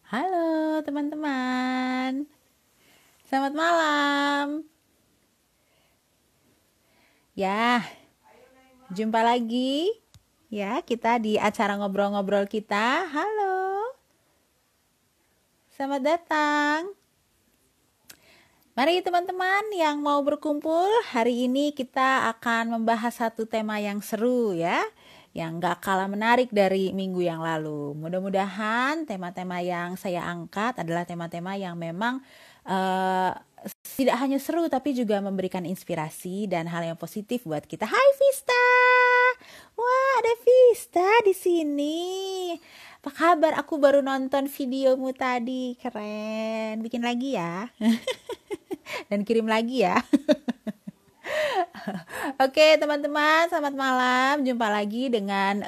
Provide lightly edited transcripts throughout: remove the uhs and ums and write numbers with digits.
Halo teman-teman, selamat malam. Ya, jumpa lagi ya kita di acara ngobrol-ngobrol kita. Halo, selamat datang. Mari teman-teman yang mau berkumpul, hari ini kita akan membahas satu tema yang seru ya, yang gak kalah menarik dari minggu yang lalu. Mudah-mudahan tema-tema yang saya angkat adalah tema-tema yang memang uh, tidak hanya seru tapi juga memberikan inspirasi dan hal yang positif buat kita. Hai Vista, wah ada Vista di sini. Apa kabar? Aku baru nonton videomu tadi, keren. Bikin lagi ya. Dan kirim lagi ya. Oke teman-teman, selamat malam. Jumpa lagi dengan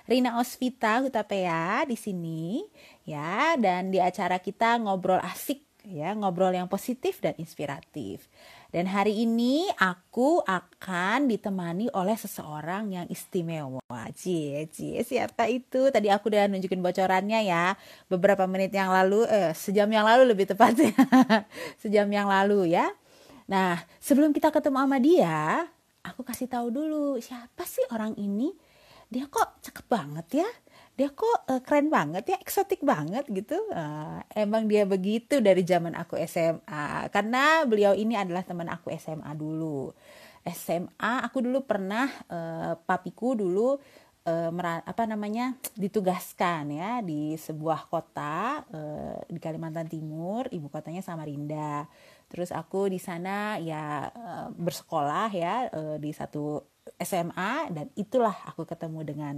Rina Osvita Hutapea di sini ya, dan di acara kita ngobrol asik ya, ngobrol yang positif dan inspiratif. Dan hari ini aku akan ditemani oleh seseorang yang istimewa. Cie, siapa itu? Tadi aku udah nunjukin bocorannya ya, beberapa menit yang lalu, sejam yang lalu lebih tepatnya. Sejam yang lalu ya. Nah, sebelum kita ketemu sama dia, aku kasih tahu dulu siapa sih orang ini. Dia kok cakep banget ya. Dia kok keren banget ya, eksotik banget gitu. Emang dia begitu dari zaman aku SMA. Karena beliau ini adalah teman aku SMA dulu. SMA aku dulu pernah papiku dulu ditugaskan ya di sebuah kota di Kalimantan Timur, ibu kotanya Samarinda. Terus aku di sana ya bersekolah ya di satu SMA, dan itulah aku ketemu dengan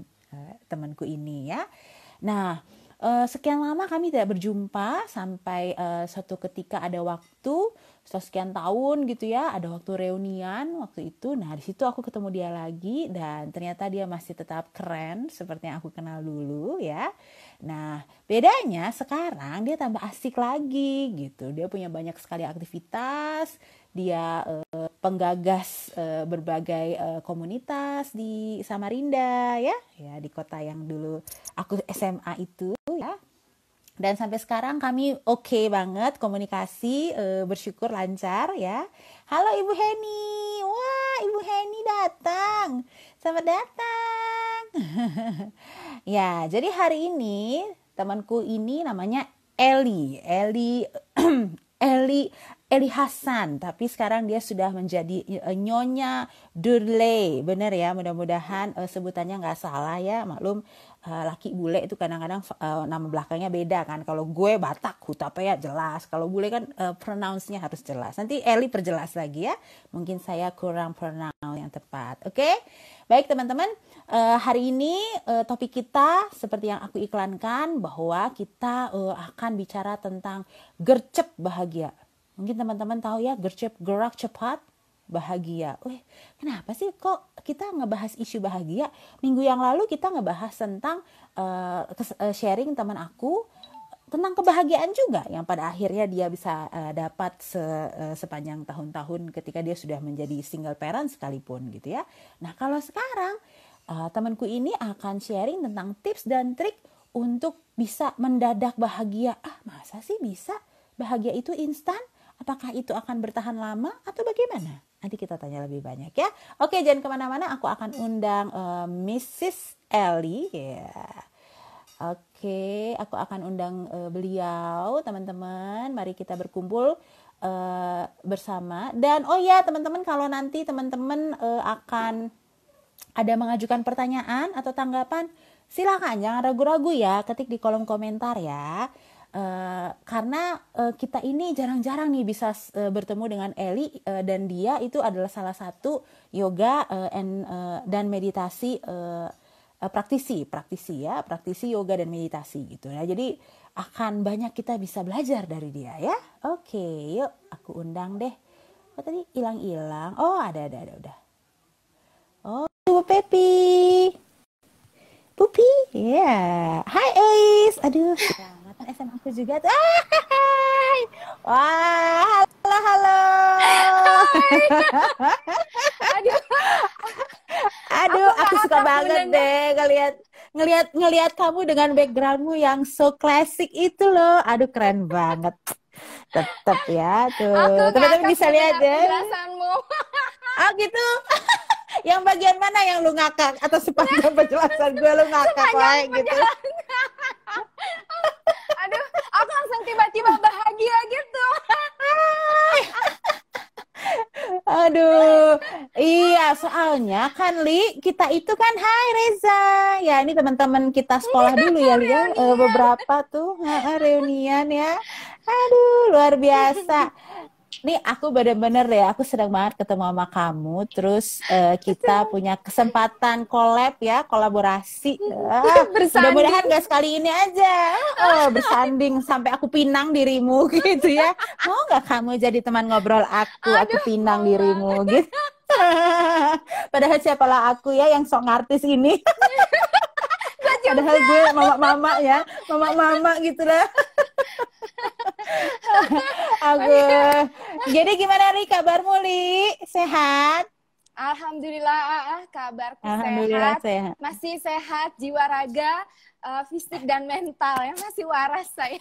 temanku ini ya. Nah, sekian lama kami tidak berjumpa sampai suatu ketika ada waktu setelah sekian tahun gitu ya, ada waktu reunian waktu itu. Nah, di situ aku ketemu dia lagi dan ternyata dia masih tetap keren seperti yang aku kenal dulu ya. Nah, bedanya sekarang dia tambah asik lagi gitu. Dia punya banyak sekali aktivitas, dia penggagas berbagai komunitas di Samarinda ya, ya di kota yang dulu aku SMA itu ya. Dan sampai sekarang kami oke banget komunikasi, bersyukur lancar ya. Halo Ibu Heni, wah Ibu Heni datang, selamat datang. Ya, jadi hari ini temanku ini namanya Eli Eli Eli Hasan, tapi sekarang dia sudah menjadi Nyonya Durley, bener ya, mudah-mudahan sebutannya nggak salah ya, maklum laki bule itu kadang-kadang nama belakangnya beda kan, kalau gue Batak Hutapea jelas, kalau bule kan pronounce-nya harus jelas. Nanti Eli perjelas lagi ya, mungkin saya kurang pronounce yang tepat. Oke? Baik teman-teman, hari ini topik kita seperti yang aku iklankan, bahwa kita akan bicara tentang gercep bahagia. Mungkin teman-teman tahu ya, gercep gerak cepat bahagia. Kenapa sih kok kita ngebahas isu bahagia? Minggu yang lalu kita ngebahas tentang sharing teman aku tentang kebahagiaan juga, yang pada akhirnya dia bisa dapat sepanjang tahun-tahun ketika dia sudah menjadi single parent sekalipun gitu ya. Nah, kalau sekarang temanku ini akan sharing tentang tips dan trik untuk bisa mendadak bahagia. Masa sih bisa? Bahagia itu instan? Apakah itu akan bertahan lama atau bagaimana? Nanti kita tanya lebih banyak ya. Oke, jangan kemana-mana. Aku akan undang Mrs. Ellie. Yeah. Oke, aku akan undang beliau, teman-teman. Mari kita berkumpul bersama. Dan oh ya, teman-teman, kalau nanti teman-teman akan ada mengajukan pertanyaan atau tanggapan, silakan, jangan ragu-ragu ya, ketik di kolom komentar ya. Karena kita ini jarang-jarang nih bisa bertemu dengan Eli, dan dia itu adalah salah satu yoga dan meditasi praktisi yoga dan meditasi gitu ya. Jadi akan banyak kita bisa belajar dari dia ya. Oke, yuk aku undang deh. Tadi hilang-hilang. Oh, ada udah. Oh, Bu Pepi. Pupi, ya. Yeah. Hai Ais. Aduh, mantan SMA aku juga tuh. Hai. Wah, halo. Hai. Aduh, Aduh, aku suka banget mendadak. deh ngeliat ngelihat ngelihat kamu dengan backgroundmu yang so klasik itu loh. Aduh keren banget. Tetep ya Aku tuh. Teman-teman ngakak bisa lihat mendengar ya. penjelasanmu. Ah gitu. Yang bagian mana yang lu ngakak? Atau sepanjang penjelasan gue lu ngakak Sepanjang wae gitu. penjelasan. Aduh, aku langsung tiba-tiba bahagia gitu. Aduh, iya soalnya kan Li, kita itu kan Hai Reza. Ya ini teman-teman kita sekolah dulu ya Li ya. Reunian. Beberapa tuh reunian ya. Aduh, luar biasa. Nih aku bener-bener ya, aku senang banget ketemu sama kamu. Terus kita punya kesempatan collab ya, kolaborasi. Mudah-mudahan Bersanding. gak sekali ini aja. Bersanding sampai aku pinang dirimu gitu ya. Mau gak kamu jadi teman ngobrol aku Aduh, pinang mau dirimu banget. gitu. Padahal siapalah aku ya yang sok ngartis ini. Gue Padahal juga. gue mama-mama ya, mama-mama gitu lah. Aku. Jadi gimana Li kabarmu Li? Sehat? Alhamdulillah, kabarku Alhamdulillah sehat. sehat. Masih sehat jiwa raga, fisik dan mental ya, masih waras saya.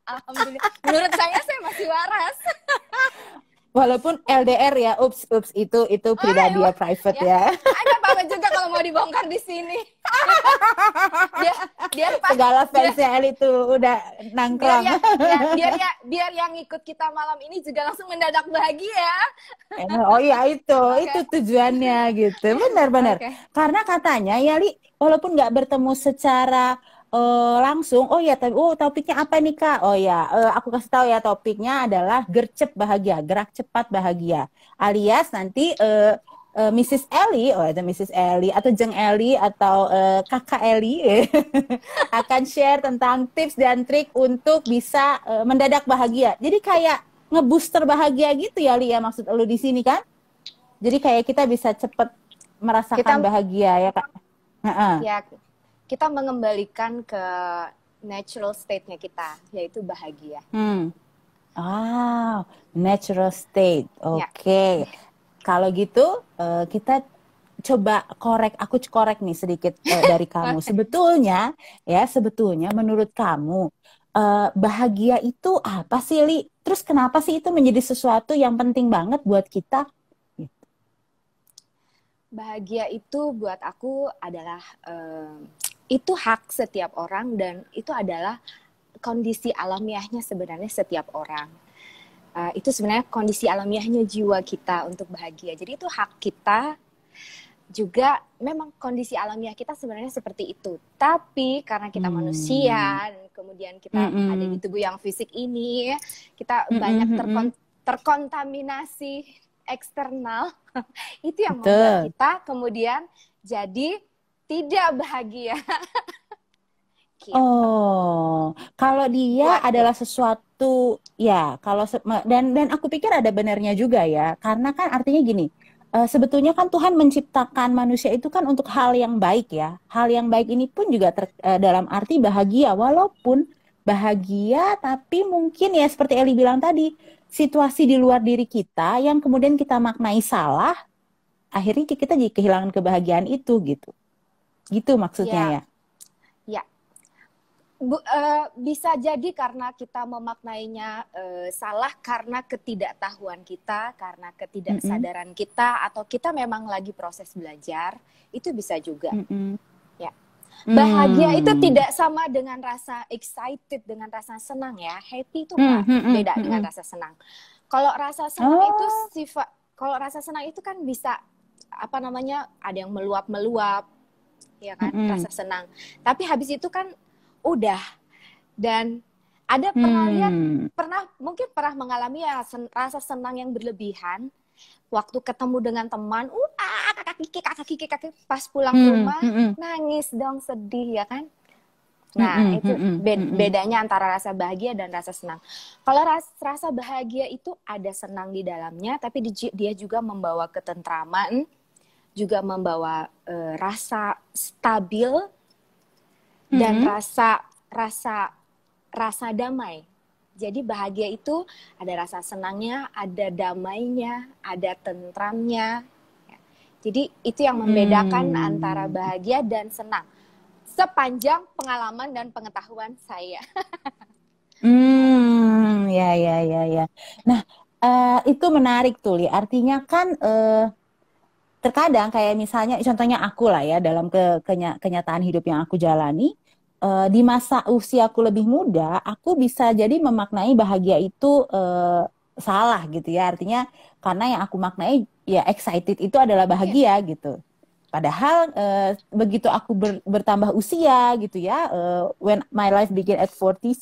Alhamdulillah. Menurut saya masih waras. Walaupun LDR ya, ups itu Oh, pribadi ya, private ya. ya. Ada apa-apa juga kalau mau dibongkar di sini. Biar biar pas Segala biar, fansnya El itu udah biar nangkrong. biar yang ikut kita malam ini juga langsung mendadak bahagia. Oh iya Oke. itu tujuannya gitu. Benar-benar. Oke. Karena katanya ya Li, walaupun nggak bertemu secara langsung, oh ya tapi topiknya apa nih Kak? Oh ya, aku kasih tahu ya topiknya adalah gercep bahagia, gerak cepat bahagia. Alias nanti Mrs. Ellie, oh ada Mrs. Ellie atau Jeng Ellie atau Kakak Ellie akan share tentang tips dan trik untuk bisa mendadak bahagia. Jadi kayak ngebooster bahagia gitu ya Li ya maksud lu di sini kan? Jadi kayak kita bisa cepet merasakan Kita bahagia ya Kak. Heeh. ya kita mengembalikan ke natural state-nya kita, yaitu bahagia. Natural state. Ya. Oke. Kalau gitu kita coba aku korek nih sedikit dari kamu. Sebetulnya menurut kamu bahagia itu apa sih Li? Terus kenapa sih itu menjadi sesuatu yang penting banget buat kita? Bahagia itu buat aku adalah itu hak setiap orang dan itu adalah kondisi alamiahnya sebenarnya setiap orang. Itu sebenarnya kondisi alamiahnya jiwa kita untuk bahagia. Jadi itu hak kita juga, memang kondisi alamiah kita sebenarnya seperti itu. Tapi karena kita manusia dan kemudian kita ada di tubuh yang fisik ini, kita banyak terkontaminasi eksternal. Itu yang membuat kita kemudian jadi tidak bahagia. Gitu. Oh, kalau dia adalah sesuatu ya, dan aku pikir ada benarnya juga ya, karena kan artinya gini, sebetulnya kan Tuhan menciptakan manusia itu kan untuk hal yang baik ya, hal yang baik ini pun juga dalam arti bahagia, walaupun bahagia tapi mungkin ya seperti Eli bilang tadi, situasi di luar diri kita yang kemudian kita maknai salah, akhirnya kita jadi kehilangan kebahagiaan itu gitu maksudnya ya. Bisa jadi karena kita memaknainya salah karena ketidaktahuan kita, karena ketidaksadaran kita, atau kita memang lagi proses belajar, itu bisa juga. Ya. Bahagia itu tidak sama dengan rasa excited, dengan rasa senang ya. Happy itu beda dengan rasa senang. Kalau rasa senang itu kalau rasa senang itu kan bisa ada yang meluap-meluap, ya kan, rasa senang. Tapi habis itu kan udah, dan ada mungkin pernah mengalami ya rasa senang yang berlebihan waktu ketemu dengan teman, kakak kiki pas pulang ke rumah nangis dong, sedih ya kan. Nah itu bedanya antara rasa bahagia dan rasa senang. Kalau rasa bahagia itu ada senang di dalamnya, tapi dia juga membawa ketentraman, juga membawa rasa stabil dan rasa damai. Jadi bahagia itu ada rasa senangnya, ada damainya, ada tentramnya. Jadi itu yang membedakan antara bahagia dan senang. sepanjang pengalaman dan pengetahuan saya. Ya, ya, ya, ya. Nah, itu menarik tuh, Li. Artinya kan terkadang kayak misalnya, contohnya aku lah ya, dalam kenyataan hidup yang aku jalani, di masa usiaku lebih muda, aku bisa jadi memaknai bahagia itu salah gitu ya. Artinya karena yang aku maknai ya excited itu adalah bahagia gitu. Padahal begitu aku bertambah usia gitu ya, when my life begin at 40,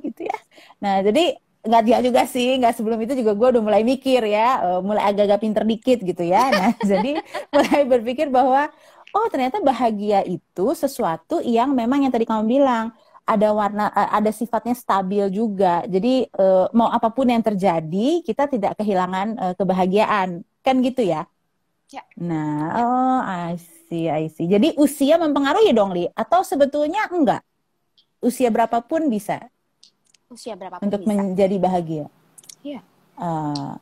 gitu ya. Nah, jadi nggak dia juga sih, nggak sebelum itu juga gue udah mulai mikir ya, mulai agak-agak pinter dikit gitu ya. Nah, jadi mulai berpikir bahwa, oh ternyata bahagia itu sesuatu yang memang yang tadi kamu bilang, ada warna, ada sifatnya stabil juga. Jadi mau apapun yang terjadi, kita tidak kehilangan kebahagiaan. Kan gitu ya? Ya, Nah, ya. oh, I see, I see. Jadi usia mempengaruhi dong, Li? Atau sebetulnya enggak? Usia berapapun bisa Usia berapapun untuk bisa. menjadi bahagia. Iya. Ah,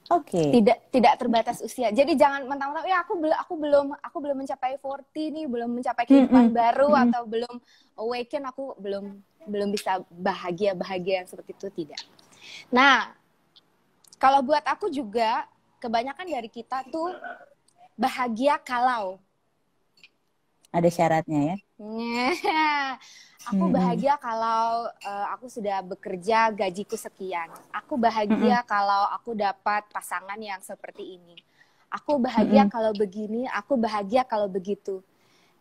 oke. Tidak terbatas usia. Jadi jangan mentang-mentang ya aku belum mencapai 40 nih, belum mencapai kehidupan Mm-mm, baru mm-mm, atau belum awaken, aku belum bisa bahagia yang seperti itu, tidak. Nah, kalau buat aku juga kebanyakan dari kita tuh bahagia kalau ada syaratnya ya. aku Mm-mm, bahagia kalau aku sudah bekerja gajiku sekian. Aku mm-mm, bahagia kalau aku dapat pasangan yang seperti ini. Aku bahagia mm-mm, kalau begini, aku bahagia kalau begitu.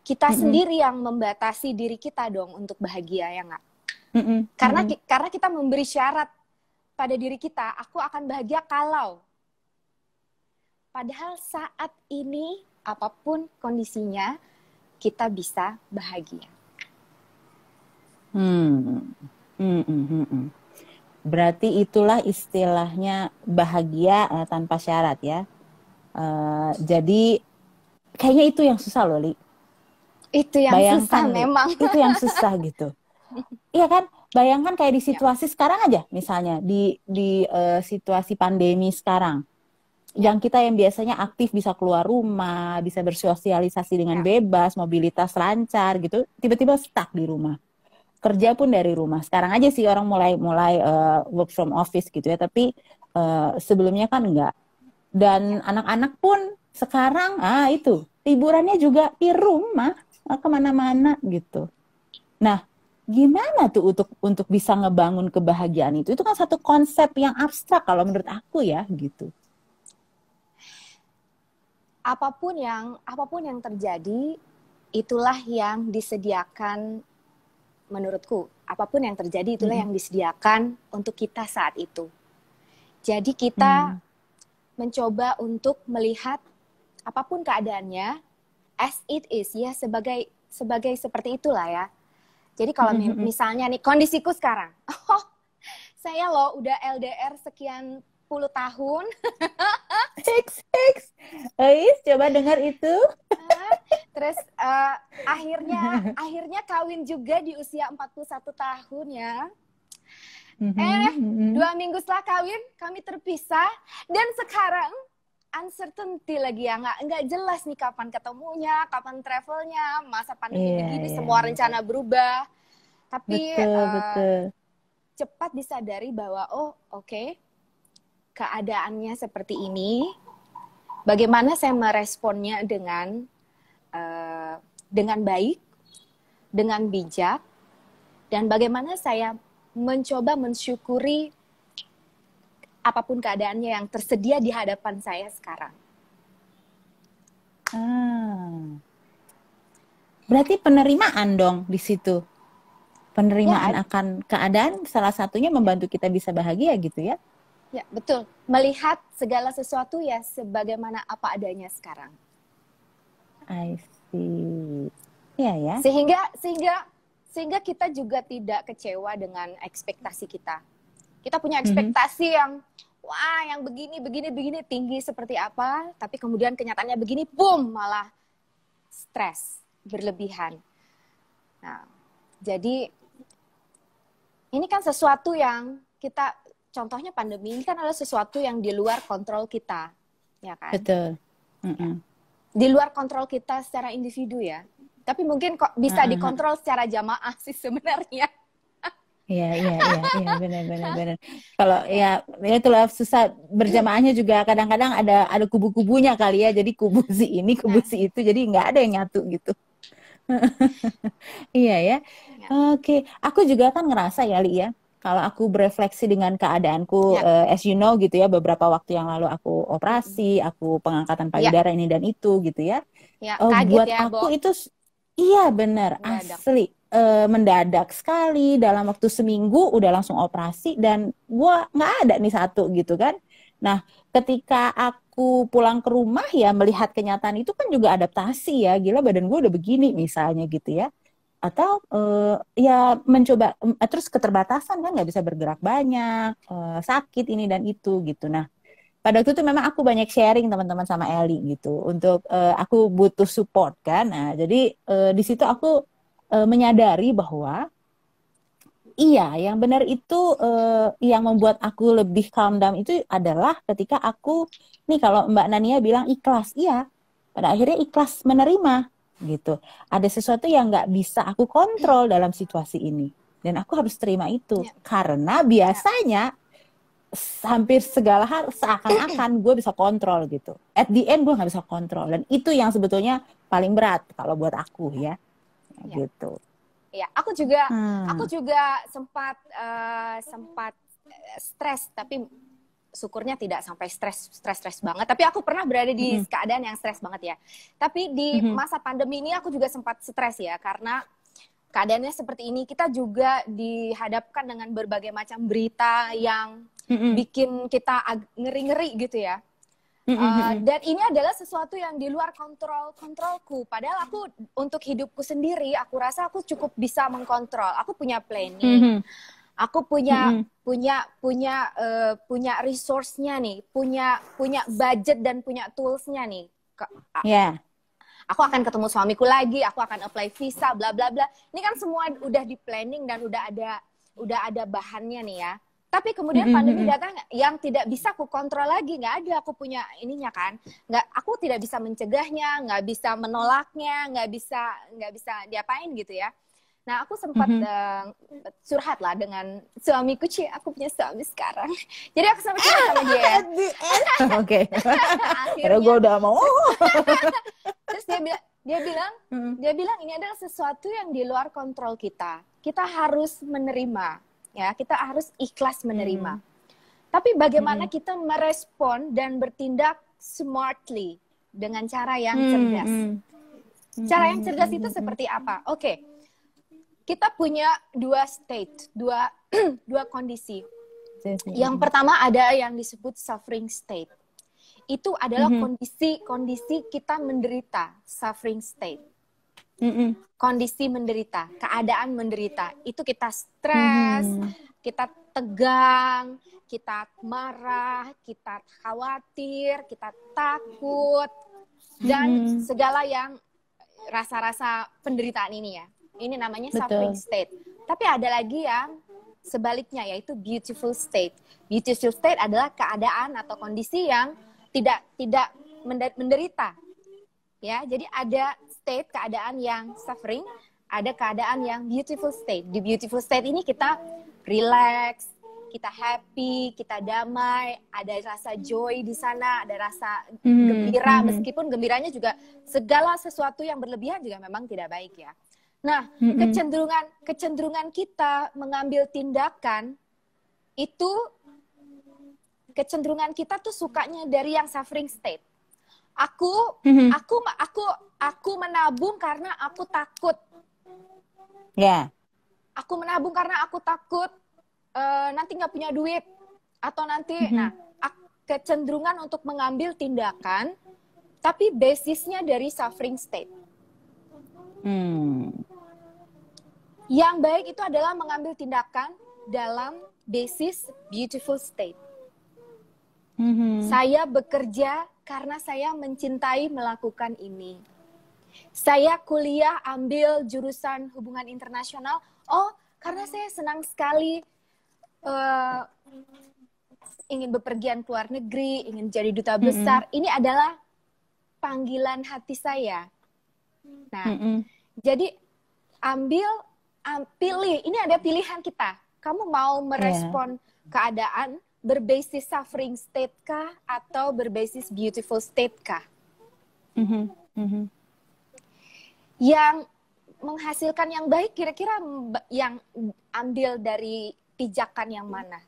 Kita mm-mm, sendiri yang membatasi diri kita dong untuk bahagia, ya nggak? mm-mm, Karena mm-mm. karena kita memberi syarat pada diri kita, aku akan bahagia kalau. Padahal saat ini apapun kondisinya, kita bisa bahagia. Hmm. Mm-mm, mm-mm. Berarti itulah istilahnya bahagia tanpa syarat ya. Jadi kayaknya itu yang susah loh, Li. Itu yang susah Bayangkan, Li, memang. itu yang susah gitu. Iya kan? Bayangkan kayak di Ya, situasi sekarang aja, misalnya di situasi pandemi sekarang, ya, yang kita yang biasanya aktif bisa keluar rumah, bisa bersosialisasi dengan ya, bebas, mobilitas lancar gitu, tiba-tiba stuck di rumah. ya. Kerja pun dari rumah. Sekarang aja sih orang mulai mulai work from office gitu ya, tapi sebelumnya kan enggak. Dan Ya. anak-anak pun sekarang itu liburannya juga di rumah, nggak kemana-mana gitu. Nah, gimana tuh untuk bisa ngebangun kebahagiaan itu? Itu kan satu konsep yang abstrak kalau menurut aku ya gitu. Apapun yang terjadi, itulah yang disediakan menurutku. Apapun yang terjadi, itulah Mm-mm. yang disediakan untuk kita saat itu. Jadi kita Mm. mencoba untuk melihat apapun keadaannya as it is, ya, sebagai seperti itulah ya. Jadi kalau Mm-mm. misalnya nih kondisiku sekarang, oh, saya loh udah LDR sekian puluh tahun. X. Ais, coba dengar itu. Terus akhirnya kawin juga di usia 41 tahun ya. Mhm, mhm. 2 minggu setelah kawin kami terpisah dan sekarang uncertainty lagi ya, nggak jelas nih kapan ketemunya, kapan travelnya, masa pandemi Iya, begini iya, semua iya. rencana berubah. Tapi Betul, betul. cepat disadari bahwa oke, keadaannya seperti ini. Bagaimana saya meresponnya dengan baik, dengan bijak, dan bagaimana saya mencoba mensyukuri apapun keadaannya yang tersedia di hadapan saya sekarang. Berarti penerimaan dong di situ. Penerimaan Ya, akan keadaan salah satunya membantu kita bisa bahagia gitu ya. ya, betul. Melihat segala sesuatu ya sebagaimana apa adanya sekarang. I see. Iya ya. Sehingga kita juga tidak kecewa dengan ekspektasi kita. Kita punya Mhm. ekspektasi yang wah, yang begini tinggi seperti apa, tapi kemudian kenyataannya begini, boom, malah stres berlebihan. Nah, jadi ini kan sesuatu yang kita, contohnya pandemi ini kan adalah sesuatu yang di luar kontrol kita, ya kan? Betul. Ya. Mm-mm. Di luar kontrol kita secara individu ya. Tapi mungkin kok bisa dikontrol secara jamaah sih sebenarnya. Iya, benar. Kalau ya itulah susah berjamaahnya juga kadang-kadang ada kubu-kubunya kali ya. Jadi kubu si ini, kubu Nah, si itu. Jadi nggak ada yang nyatu gitu. Iya ya. ya, Oke, aku juga kan ngerasa ya, Li ya. Kalau aku berefleksi dengan keadaanku, ya, as you know gitu ya, beberapa waktu yang lalu aku operasi, aku pengangkatan ya, payudara ini dan itu gitu ya. ya, kaget Buat ya, Bo, aku itu, iya benar, mendadak. asli. Mendadak sekali, dalam waktu seminggu udah langsung operasi dan gua nggak ada nih satu gitu kan. Nah, ketika aku pulang ke rumah ya melihat kenyataan itu kan juga adaptasi ya, gila badan gue udah begini misalnya gitu ya. Atau ya mencoba, terus keterbatasan kan nggak bisa bergerak banyak, sakit ini dan itu gitu. Nah, pada waktu itu memang aku banyak sharing teman-teman sama Eli gitu untuk aku butuh support kan. Nah, jadi di situ aku menyadari bahwa iya, yang benar itu yang membuat aku lebih calm down itu adalah ketika aku nih kalau Mbak Nania bilang ikhlas, iya, pada akhirnya ikhlas menerima gitu. Ada sesuatu yang nggak bisa aku kontrol dalam situasi ini dan aku harus terima itu Ya, karena ya, biasanya hampir segala hal seakan-akan gue bisa kontrol gitu. At the end gue nggak bisa kontrol dan itu yang sebetulnya paling berat kalau buat aku ya, ya. gitu. Ya, aku Hmm. juga sempat stres, tapi syukurnya tidak sampai stres banget. Tapi aku pernah berada di Mm-mm. keadaan yang stres banget ya. Tapi di Mhm. masa pandemi ini aku juga sempat stres ya, karena keadaannya seperti ini. Kita juga dihadapkan dengan berbagai macam berita yang Mm-mm. bikin kita ngeri-ngeri gitu ya. Mm-mm. Dan ini adalah sesuatu yang di luar kontrolku. Padahal aku untuk hidupku sendiri, aku rasa aku cukup bisa mengkontrol. Aku punya planning, Mhm. aku punya Mhm. punya resource-nya nih, punya budget dan punya tools-nya nih. Ya. Aku akan ketemu suamiku lagi, aku akan apply visa, bla bla bla. Ini kan semua udah di planning dan udah ada bahannya nih ya. Tapi kemudian pandemi Mhm. datang yang tidak bisa aku kontrol lagi, nggak ada aku punya ininya kan, aku tidak bisa mencegahnya, nggak bisa menolaknya, nggak bisa diapain gitu ya. Nah aku sempat Mhm. curhat lah dengan suamiku, aku punya suami sekarang. Jadi aku sempat curhat sama dia. At the end. Oke. Karena gue Akhirnya, udah mau. terus dia bilang ini adalah sesuatu yang di luar kontrol kita. Kita harus menerima, ya. Kita harus ikhlas menerima. Tapi bagaimana kita merespon dan bertindak smartly dengan cara yang cerdas. Cara yang cerdas itu seperti apa? Oke. Kita punya dua state, dua kondisi. Yang pertama ada yang disebut suffering state. Itu adalah kondisi kita menderita, suffering state. Kondisi menderita, keadaan menderita. Itu kita stres, kita tegang, kita marah, kita khawatir, kita takut, dan segala yang rasa-rasa penderitaan ini ya. Ini namanya suffering state. Tapi ada lagi yang sebaliknya, yaitu beautiful state. Beautiful state adalah keadaan atau kondisi yang tidak menderita. Ya, jadi ada state keadaan yang suffering, ada keadaan yang beautiful state. Di beautiful state ini kita relax, kita happy, kita damai, ada rasa joy di sana, ada rasa gembira, meskipun gembiranya juga segala sesuatu yang berlebihan juga memang tidak baik ya. Nah, kecenderungan kita mengambil tindakan itu, kecenderungan kita tuh sukanya dari yang suffering state. Aku menabung karena aku takut. Ya. Aku menabung karena aku takut nanti nggak punya duit atau nanti, kecenderungan untuk mengambil tindakan, tapi basisnya dari suffering state. Yang baik itu adalah mengambil tindakan dalam basis beautiful state. Saya bekerja karena saya mencintai melakukan ini. Saya kuliah ambil jurusan hubungan internasional. Karena saya senang sekali ingin bepergian ke luar negeri, ingin jadi duta besar. Ini adalah panggilan hati saya. Nah, Jadi pilih. Ini ada pilihan kita. Kamu mau merespon keadaan berbasis suffering state kah atau berbasis beautiful state kah? Yang menghasilkan yang baik kira-kira yang ambil dari pijakan yang mana?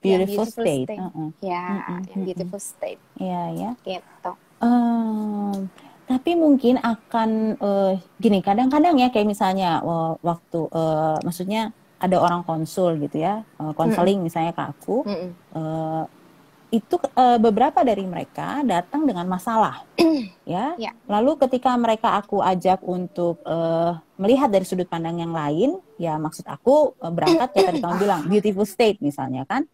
Beautiful state. Yang beautiful state. Ya. Gitu. Tapi mungkin akan gini, kadang-kadang ya kayak misalnya waktu maksudnya ada orang konsul gitu ya, konseling misalnya ke aku, itu beberapa dari mereka datang dengan masalah, ya. Lalu ketika mereka aku ajak untuk melihat dari sudut pandang yang lain, ya maksud aku berangkat ya tadi kamu bilang beautiful state misalnya kan,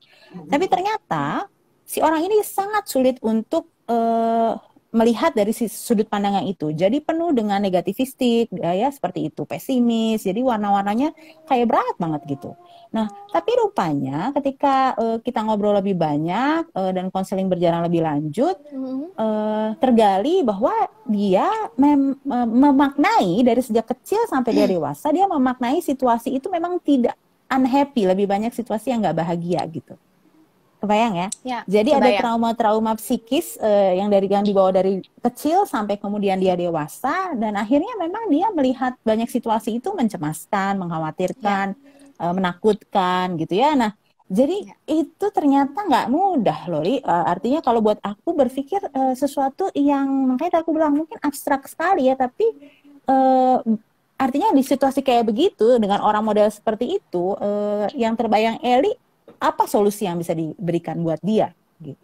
tapi ternyata si orang ini sangat sulit untuk melihat dari sudut pandang yang itu. Jadi penuh dengan negativistik, ya seperti itu, pesimis. Jadi warna-warnanya kayak berat banget gitu. Nah, tapi rupanya ketika kita ngobrol lebih banyak dan konseling berjalan lebih lanjut, tergali bahwa dia memaknai dari sejak kecil sampai dia dewasa, dia memaknai situasi itu memang tidak unhappy, lebih banyak situasi yang nggak bahagia gitu. Kebayang ya? Jadi kebayang. Ada trauma-trauma psikis yang dibawa dari kecil sampai kemudian dia dewasa, dan akhirnya memang dia melihat banyak situasi itu mencemaskan, mengkhawatirkan, menakutkan gitu ya. Nah, jadi itu ternyata nggak mudah loh, artinya kalau buat aku berpikir sesuatu yang makanya aku bilang mungkin abstrak sekali ya, tapi artinya di situasi kayak begitu dengan orang model seperti itu, yang terbayang Eli, apa solusi yang bisa diberikan buat dia? Gitu.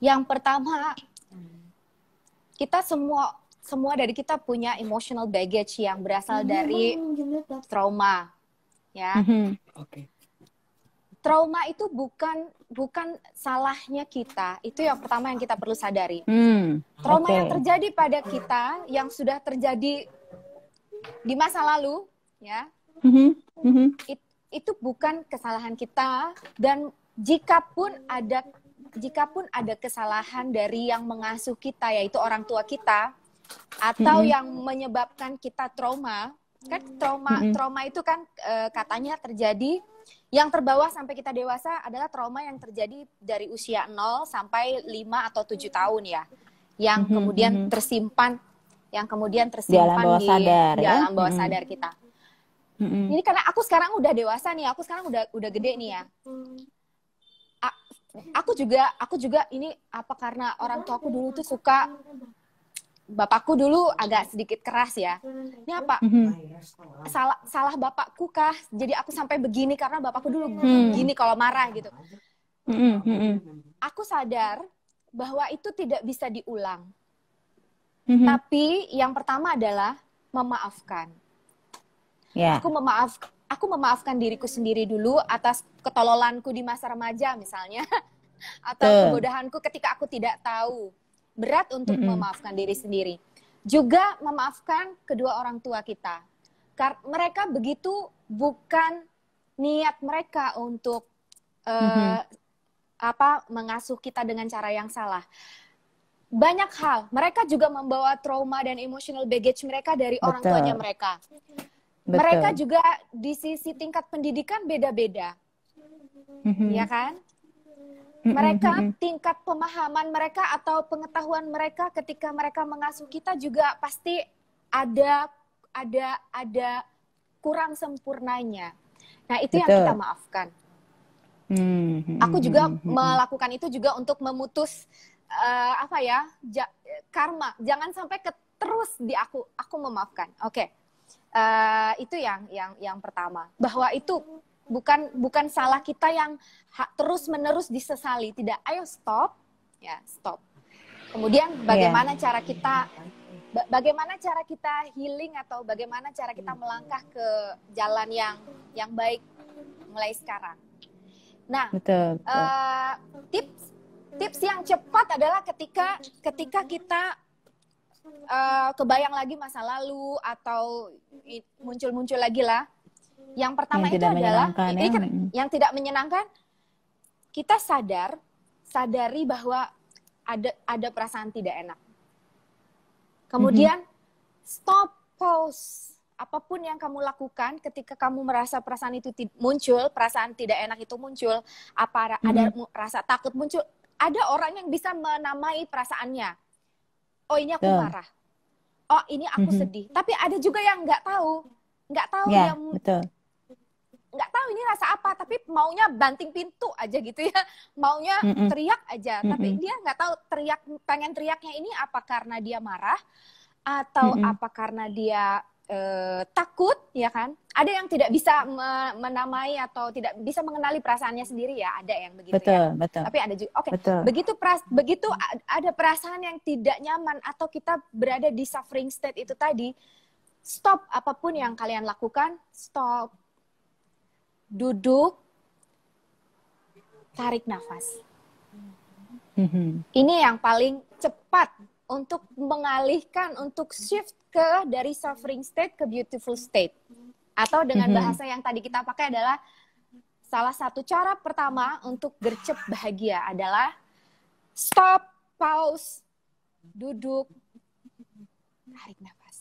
Yang pertama, kita semua dari kita punya emotional baggage yang berasal dari trauma, ya. Trauma itu bukan salahnya kita. Itu yang pertama yang kita perlu sadari. Trauma yang terjadi pada kita, yang sudah terjadi di masa lalu, ya. Itu bukan kesalahan kita, dan jikapun ada kesalahan dari yang mengasuh kita, yaitu orang tua kita, atau yang menyebabkan kita trauma, kan trauma itu kan katanya terjadi, yang terbawa sampai kita dewasa adalah trauma yang terjadi dari usia 0 sampai 5 atau 7 tahun ya, yang kemudian tersimpan di alam bawah sadar kita. Ini karena aku sekarang udah dewasa nih, aku sekarang udah gede nih ya. Aku juga ini apa karena orang tuaku dulu tuh suka, bapakku dulu agak sedikit keras ya. Ini apa? Salah bapakku kah? Jadi aku sampai begini karena bapakku dulu begini kalau marah gitu. Aku sadar bahwa itu tidak bisa diulang. Tapi yang pertama adalah memaafkan. Aku memaafkan diriku sendiri dulu atas ketololanku di masa remaja misalnya, atau kebodohanku ketika aku tidak tahu. Berat untuk memaafkan diri sendiri. Juga memaafkan kedua orang tua kita. Karena mereka begitu, bukan niat mereka untuk mengasuh kita dengan cara yang salah. Banyak hal, mereka juga membawa trauma dan emotional baggage mereka dari orang tuanya mereka. Mereka juga di sisi tingkat pendidikan beda-beda, ya kan? Mereka tingkat pemahaman mereka atau pengetahuan mereka ketika mereka mengasuh kita juga pasti ada kurang sempurnanya. Nah, itu yang kita maafkan. Aku juga melakukan itu juga untuk memutus karma. Jangan sampai terus di aku memaafkan. Oke. Itu yang pertama, bahwa itu bukan salah kita yang terus menerus disesali. Tidak, ayo stop, kemudian bagaimana cara kita healing, atau bagaimana cara kita melangkah ke jalan yang baik mulai sekarang. Nah, tips yang cepat adalah ketika kita kebayang lagi masa lalu atau muncul lagi lah. Yang pertama itu adalah ini kan yang tidak menyenangkan. Kita sadari bahwa ada perasaan tidak enak. Kemudian stop pause. Apapun yang kamu lakukan ketika kamu merasa perasaan itu muncul, perasaan tidak enak itu muncul, ada rasa takut muncul, ada orang yang bisa menamai perasaannya. Oh, ini aku marah. Oh, ini aku sedih. Tapi ada juga yang nggak tahu Ya, dia betul. nggak tahu ini rasa apa, tapi maunya banting pintu aja gitu ya, maunya teriak aja, tapi dia nggak tahu pengen teriaknya ini apa karena dia marah atau apa karena dia takut, ya kan? Ada yang tidak bisa menamai atau tidak bisa mengenali perasaannya sendiri ya, ada yang begitu ya. Betul. Tapi ada juga, oke. Betul. Begitu ada perasaan yang tidak nyaman atau kita berada di suffering state itu tadi, stop apapun yang kalian lakukan, stop, duduk, tarik nafas. Ini yang paling cepat untuk mengalihkan, untuk shift dari suffering state ke beautiful state. Atau dengan bahasa yang tadi kita pakai adalah, salah satu cara pertama untuk gercep bahagia adalah stop, pause, duduk, tarik nafas.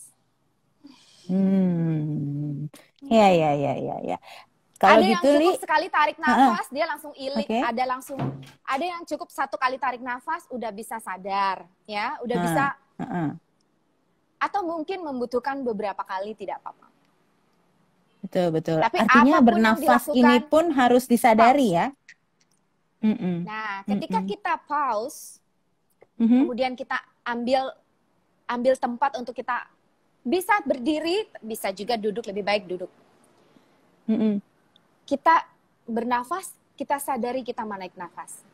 Ya. Kalau ada gitu, yang cukup sekali tarik nafas, dia langsung ilik. Okay. Ada yang cukup satu kali tarik nafas, udah bisa sadar, ya, udah bisa. Atau mungkin membutuhkan beberapa kali, tidak apa-apa. Betul. Tapi artinya bernafas ini pun harus disadari pause. Ya. Nah, ketika kita pause, kemudian kita ambil tempat untuk kita bisa berdiri, bisa juga duduk, lebih baik duduk. Kita bernafas, kita sadari kita menaik nafas.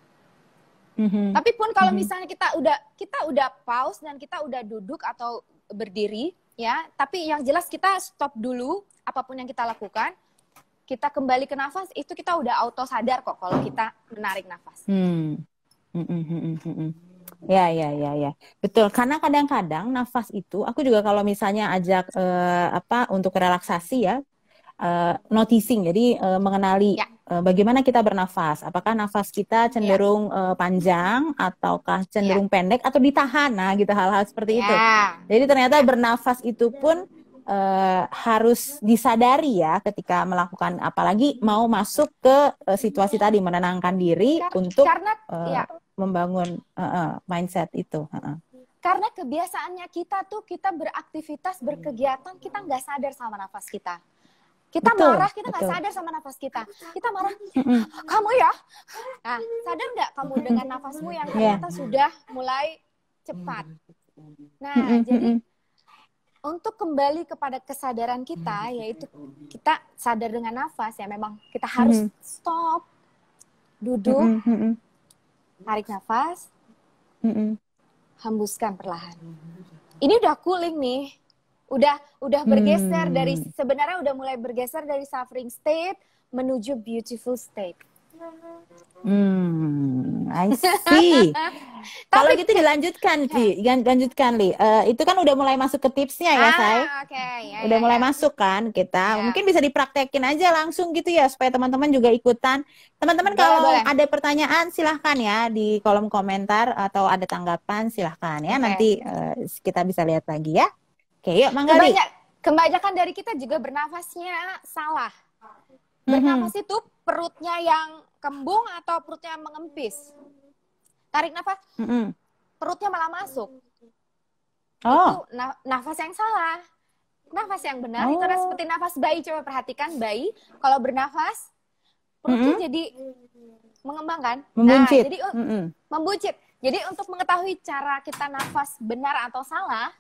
Tapi pun kalau misalnya kita udah pause dan kita udah duduk atau berdiri, ya, tapi yang jelas kita stop dulu apapun yang kita lakukan, kita kembali ke nafas, itu kita udah auto sadar kok kalau kita menarik nafas. Ya. Betul, karena kadang-kadang nafas itu, aku juga kalau misalnya ajak untuk relaksasi ya, noticing, jadi mengenali bagaimana kita bernafas. Apakah nafas kita cenderung panjang ataukah cenderung pendek atau ditahan, nah gitu, hal-hal seperti itu. Jadi ternyata bernafas itu pun harus disadari ya ketika melakukan, apalagi mau masuk ke situasi tadi, menenangkan diri untuk membangun mindset itu. Karena kebiasaannya kita beraktivitas, berkegiatan, kita nggak sadar sama nafas kita. Kita marah, kita nggak sadar sama nafas kita. Kita marah, kamu ya? Nah, sadar nggak kamu dengan nafasmu yang ternyata sudah mulai cepat? Nah, jadi untuk kembali kepada kesadaran kita, yaitu kita sadar dengan nafas, ya memang kita harus stop, duduk, tarik nafas, hembuskan perlahan. Ini udah cooling nih. Udah bergeser sebenarnya udah mulai bergeser dari suffering state menuju beautiful state. I see. Kalau gitu dilanjutkan, Li. Itu kan udah mulai masuk ke tipsnya ya, Say. Udah mulai masuk kan kita. Mungkin bisa dipraktekin aja langsung gitu ya, supaya teman-teman juga ikutan. Teman-teman kalau ada pertanyaan silahkan ya di kolom komentar, atau ada tanggapan silahkan ya. Nanti kita bisa lihat lagi ya. Oke, yuk Mangga Li. Kebanyakan dari kita juga bernafasnya salah. Bernafas itu perutnya yang kembung atau perutnya yang mengempis. Tarik nafas, perutnya malah masuk. Itu nafas yang salah. Nafas yang benar itu adalah seperti nafas bayi. Coba perhatikan bayi, kalau bernafas, perutnya jadi mengembang kan? Membuncit. Nah, jadi membuncit. Jadi untuk mengetahui cara kita nafas benar atau salah,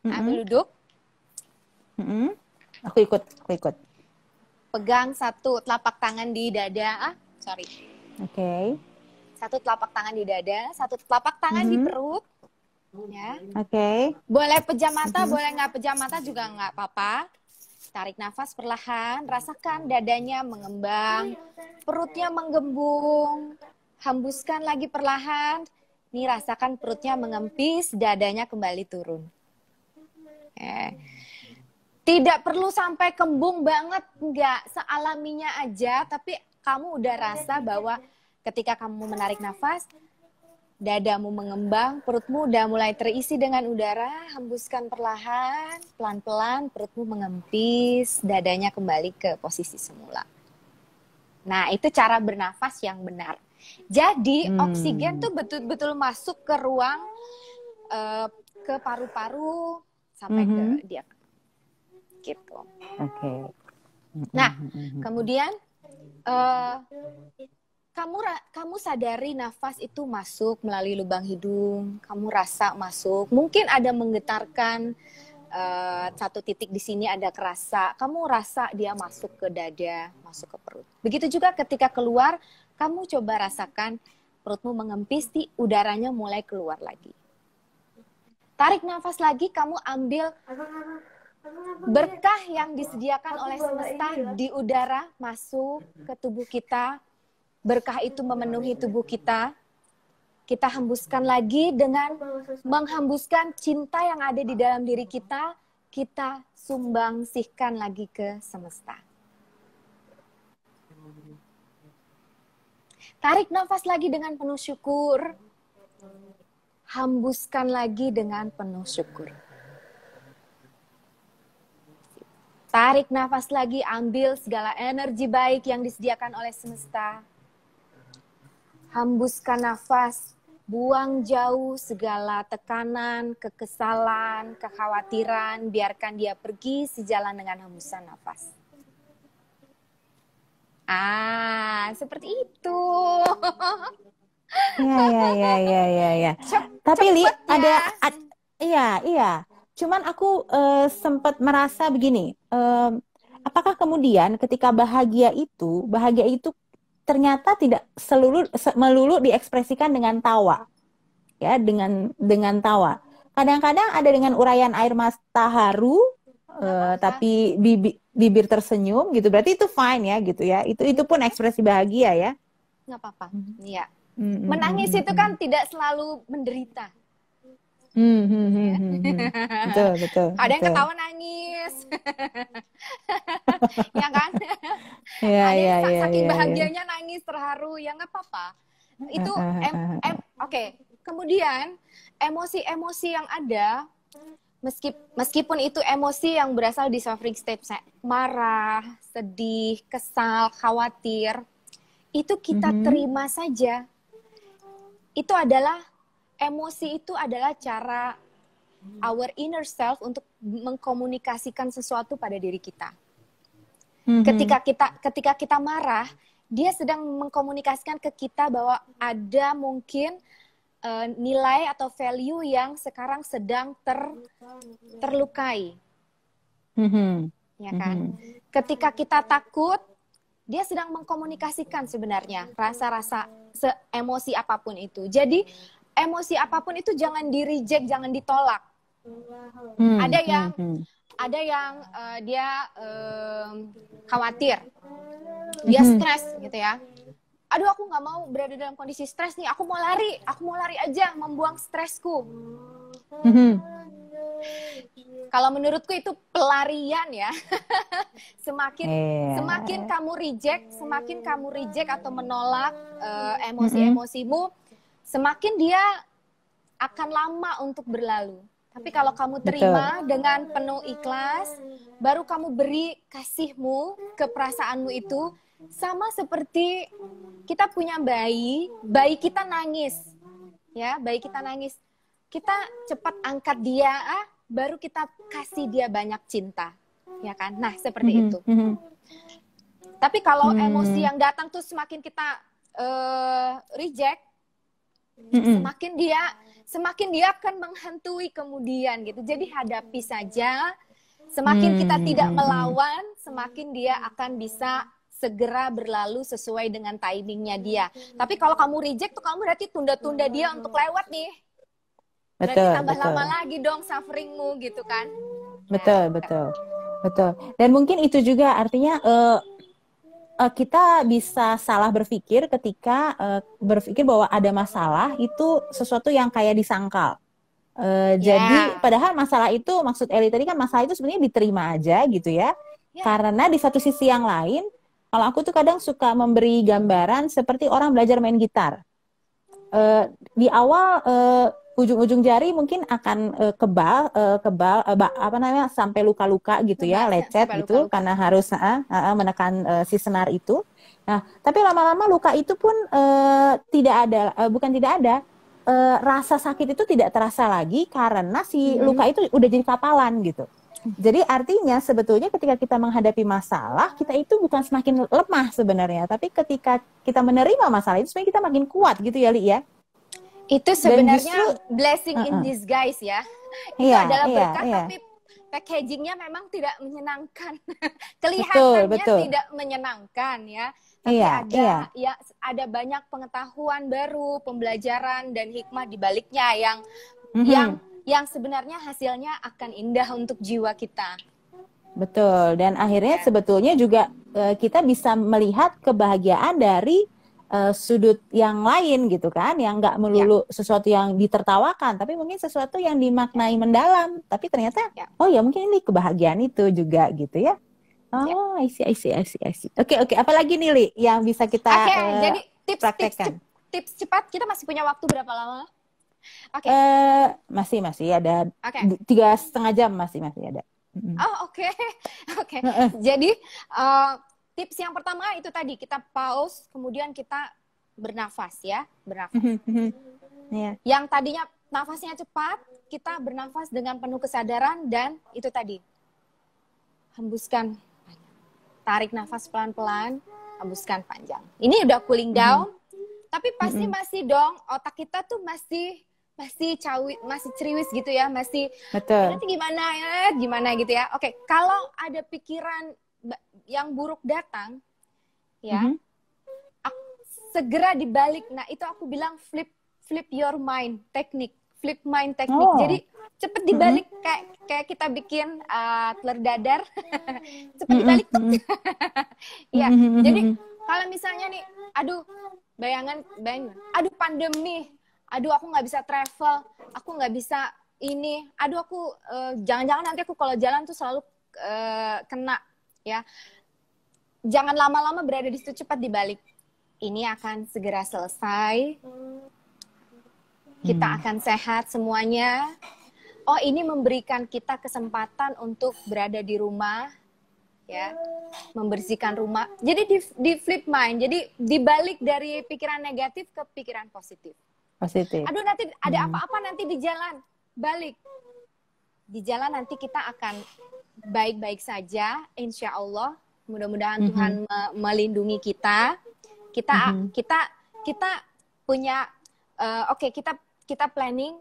ambil duduk. Aku ikut. Pegang satu telapak tangan di dada. Oke. Satu telapak tangan di dada, satu telapak tangan di perut. Ya. Oke. Boleh pejam mata, boleh nggak pejam mata juga nggak apa-apa. Tarik nafas perlahan, rasakan dadanya mengembang, perutnya menggembung. Hembuskan lagi perlahan. Nih rasakan perutnya mengempis, dadanya kembali turun. Tidak perlu sampai kembung banget, enggak, sealaminya aja, tapi kamu udah rasa bahwa ketika kamu menarik nafas, Dadamu mengembang, perutmu udah mulai terisi dengan udara, hembuskan perlahan, pelan-pelan perutmu mengempis, dadanya kembali ke posisi semula. Nah, itu cara bernafas yang benar. Jadi, oksigen tuh betul-betul masuk ke ruang, ke paru-paru, sampai ke diafragma. Gitu. Oke. Nah, kemudian kamu sadari nafas itu masuk melalui lubang hidung, kamu rasa masuk, mungkin ada menggetarkan, satu titik di sini ada kerasa, kamu rasa dia masuk ke dada, masuk ke perut. Begitu juga ketika keluar, kamu coba rasakan perutmu mengempis, udaranya mulai keluar lagi. Tarik nafas lagi, kamu ambil berkah yang disediakan oleh semesta di udara masuk ke tubuh kita. Berkah itu memenuhi tubuh kita. Kita hembuskan lagi dengan menghembuskan cinta yang ada di dalam diri kita. Kita sumbangsihkan lagi ke semesta. Tarik nafas lagi dengan penuh syukur. Hembuskan lagi dengan penuh syukur. Tarik nafas lagi, ambil segala energi baik yang disediakan oleh semesta. Hembuskan nafas, buang jauh segala tekanan, kekesalan, kekhawatiran, biarkan dia pergi sejalan dengan hembusan nafas. Seperti itu. Ya. Tapi Li, iya. Cuman aku sempat merasa begini, apakah kemudian ketika bahagia itu ternyata tidak melulu diekspresikan dengan tawa, ya, dengan tawa. Kadang-kadang ada dengan uraian air mata haru, tapi bibir tersenyum gitu. Berarti itu fine ya, gitu ya. Itu pun ekspresi bahagia ya. Nggak apa-apa. Iya. Menangis itu kan tidak selalu menderita. Betul. Ada yang ketawa nangis. Ya kan? Ada yang saking bahagianya nangis terharu, ya nggak apa-apa. Itu oke. Kemudian emosi-emosi yang ada, meskipun itu emosi yang berasal di suffering state, marah, sedih, kesal, khawatir, itu kita terima saja. Itu adalah emosi, itu adalah cara our inner self untuk mengkomunikasikan sesuatu pada diri kita. Ketika kita marah, dia sedang mengkomunikasikan ke kita bahwa ada mungkin nilai atau value yang sekarang sedang terlukai. Ya kan? Ketika kita takut, dia sedang mengkomunikasikan sebenarnya rasa-rasa emosi apapun itu. Jadi emosi apapun itu jangan di-reject, jangan ditolak. Ada yang dia khawatir, dia stres gitu ya. Aduh, aku nggak mau berada dalam kondisi stres nih. Aku mau lari aja, membuang stresku. Kalau menurutku itu pelarian ya. Semakin kamu reject atau menolak emosi-emosimu, semakin dia akan lama untuk berlalu. Tapi kalau kamu terima dengan penuh ikhlas, baru kamu beri kasihmu ke perasaanmu itu, sama seperti kita punya bayi kita nangis. Ya, bayi kita nangis. Kita cepat angkat dia, baru kita kasih dia banyak cinta. Ya kan? Nah, seperti itu. Tapi kalau emosi yang datang tuh semakin kita reject, semakin dia akan menghantui kemudian gitu. Jadi hadapi saja. Semakin kita tidak melawan, semakin dia akan bisa segera berlalu sesuai dengan timingnya dia. Tapi kalau kamu reject tuh kamu berarti tunda-tunda dia untuk lewat nih. Berarti tambah lama lagi dong sufferingmu gitu kan. Betul. Dan mungkin itu juga artinya kita bisa salah berpikir ketika berpikir bahwa ada masalah itu sesuatu yang kayak disangkal. Jadi padahal masalah itu, maksud Eli tadi kan, masalah itu sebenarnya diterima aja gitu ya. Karena di satu sisi yang lain, kalau aku tuh kadang suka memberi gambaran seperti orang belajar main gitar. di awal ujung-ujung jari mungkin akan apa namanya sampai luka-luka gitu ya, lecet sampai gitu luka-luka. karena harus menekan si senar itu. Nah, tapi lama-lama luka itu pun tidak ada, bukan tidak ada, rasa sakit itu tidak terasa lagi karena si luka itu udah jadi kapalan gitu. Jadi artinya sebetulnya ketika kita menghadapi masalah, kita itu bukan semakin lemah sebenarnya, tapi ketika kita menerima masalah itu sebenarnya kita makin kuat gitu ya, Li ya. Itu Dan sebenarnya justru blessing in disguise ya. Itu iya, adalah iya, berkah, iya. tapi packagingnya memang tidak menyenangkan. Betul, Kelihatannya betul. tidak menyenangkan ya. Tapi Iya, iya. ya ada banyak pengetahuan baru, pembelajaran dan hikmah di baliknya yang sebenarnya hasilnya akan indah untuk jiwa kita. Betul. Dan akhirnya sebetulnya juga kita bisa melihat kebahagiaan dari sudut yang lain gitu kan, yang nggak melulu sesuatu yang ditertawakan, tapi mungkin sesuatu yang dimaknai mendalam. Tapi ternyata, oh ya mungkin ini kebahagiaan itu juga gitu ya. Oh, I see. Oke. Apalagi nih, Li, yang bisa kita jadi praktekkan? Tips cepat, kita masih punya waktu berapa lama? Oke. Masih ada 3,5 jam masih ada. Oh, oke. Jadi tips yang pertama itu tadi, kita pause, kemudian kita bernafas ya, Yang tadinya nafasnya cepat, kita bernafas dengan penuh kesadaran dan itu tadi, hembuskan, tarik nafas pelan-pelan, hembuskan panjang. Ini udah cooling down, tapi pasti masih dong otak kita tuh masih ceriwis gitu ya, masih nanti gimana gitu ya. Oke, kalau ada pikiran yang buruk datang ya, segera dibalik. Nah, itu aku bilang flip your mind teknik, flip mind teknik. Jadi cepet dibalik, kayak kita bikin telur dadar, cepet dibalik tuh. Ya, jadi kalau misalnya nih, bayangin, aduh pandemi, aduh aku nggak bisa travel, aku nggak bisa ini, aduh aku jangan-jangan nanti aku kalau jalan tuh selalu kena ya. Jangan lama-lama berada di situ, cepat dibalik. Ini akan segera selesai. Kita akan sehat semuanya. Oh, ini memberikan kita kesempatan untuk berada di rumah, ya, membersihkan rumah. Jadi di flip mind, jadi dibalik dari pikiran negatif ke pikiran positif. Aduh, nanti ada apa-apa nanti di jalan, balik. Di jalan nanti kita akan baik-baik saja, insya Allah. Mudah-mudahan Tuhan melindungi kita. Kita punya, kita planning.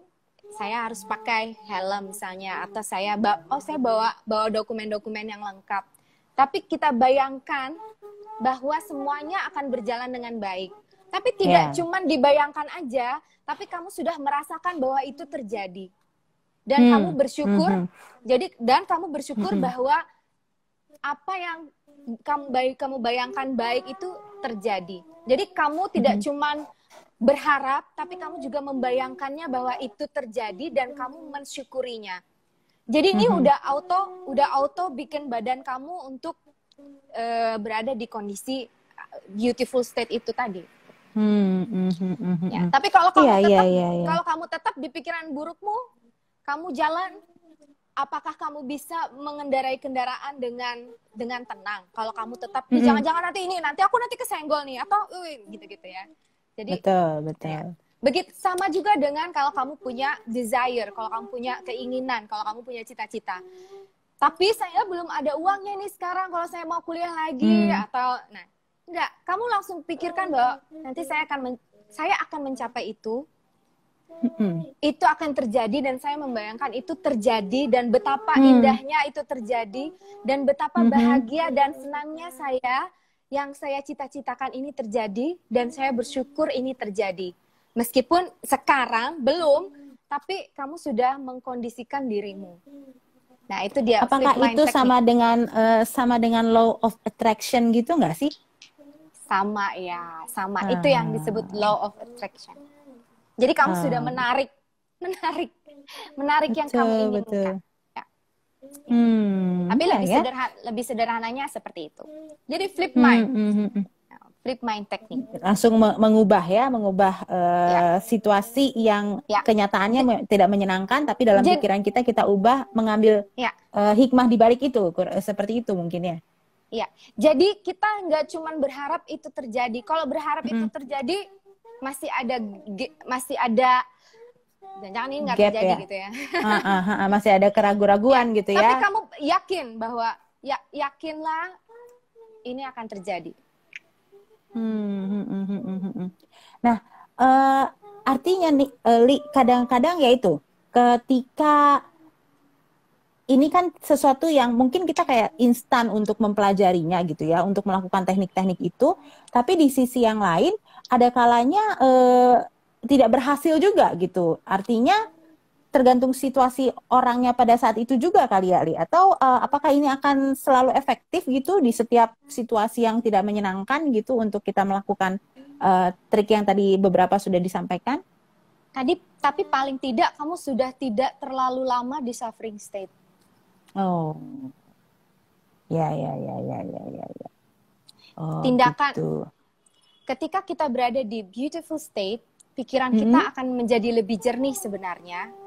Saya harus pakai helm misalnya, atau saya bawa dokumen-dokumen yang lengkap. Tapi kita bayangkan bahwa semuanya akan berjalan dengan baik. Tapi tidak cuman dibayangkan aja, tapi kamu sudah merasakan bahwa itu terjadi. Dan kamu bersyukur, kamu bersyukur bahwa apa yang kamu bayangkan baik itu terjadi. Jadi kamu tidak cuman berharap, tapi kamu juga membayangkannya bahwa itu terjadi dan kamu mensyukurinya. Jadi ini udah auto bikin badan kamu untuk berada di kondisi beautiful state itu tadi. Ya, tapi kalau kamu tetap di pikiran burukmu, kamu jalan, apakah kamu bisa mengendarai kendaraan dengan tenang? Kalau kamu tetap jangan-jangan nanti aku kesenggol nih, atau gitu-gitu ya. Jadi betul. Ya. Begitu sama juga dengan kalau kamu punya desire, kalau kamu punya keinginan, kalau kamu punya cita-cita. Tapi saya belum ada uangnya nih sekarang kalau saya mau kuliah lagi atau enggak, kamu langsung pikirkan bahwa nanti saya akan mencapai itu. Itu akan terjadi dan saya membayangkan itu terjadi dan betapa indahnya itu terjadi dan betapa bahagia dan senangnya yang saya cita-citakan ini terjadi dan saya bersyukur ini terjadi. Meskipun sekarang belum, tapi kamu sudah mengkondisikan dirimu. Nah, itu dia. Apakah itu sama dengan law of attraction gitu nggak sih? Sama. Itu yang disebut law of attraction. Jadi kamu sudah menarik yang kamu inginkan. Ya. Tapi lebih sederhananya seperti itu. Jadi flip mind. Flip mind teknik. Langsung mengubah Ya, situasi yang ya. kenyataannya tidak menyenangkan, tapi dalam Jadi, pikiran kita ubah mengambil ya, hikmah di balik itu, seperti itu mungkin ya. ya. Jadi kita nggak cuman berharap itu terjadi. Kalau berharap itu Mm-mm. terjadi, masih ada, jangan ini nggak Gap terjadi ya. gitu ya. Masih ada Ya, keraguan-raguan gitu tapi ya. kamu yakin bahwa yakinlah ini akan terjadi. Nah, eh, artinya nih, Li, kadang-kadang ya itu, ketika ini kan sesuatu yang mungkin kita kayak instan untuk mempelajarinya gitu ya, untuk melakukan teknik-teknik itu, tapi di sisi yang lain ada kalanya tidak berhasil juga gitu. Artinya tergantung situasi orangnya pada saat itu juga kali ya, Li. Atau apakah ini akan selalu efektif gitu di setiap situasi yang tidak menyenangkan gitu untuk kita melakukan trik yang tadi beberapa sudah disampaikan? Tapi paling tidak kamu sudah tidak terlalu lama di suffering state. Oh, ya, ya, ya, ya, ya, ya, ya. Oh, Tindakan gitu. ketika kita berada di beautiful state, pikiran kita akan menjadi lebih jernih sebenarnya.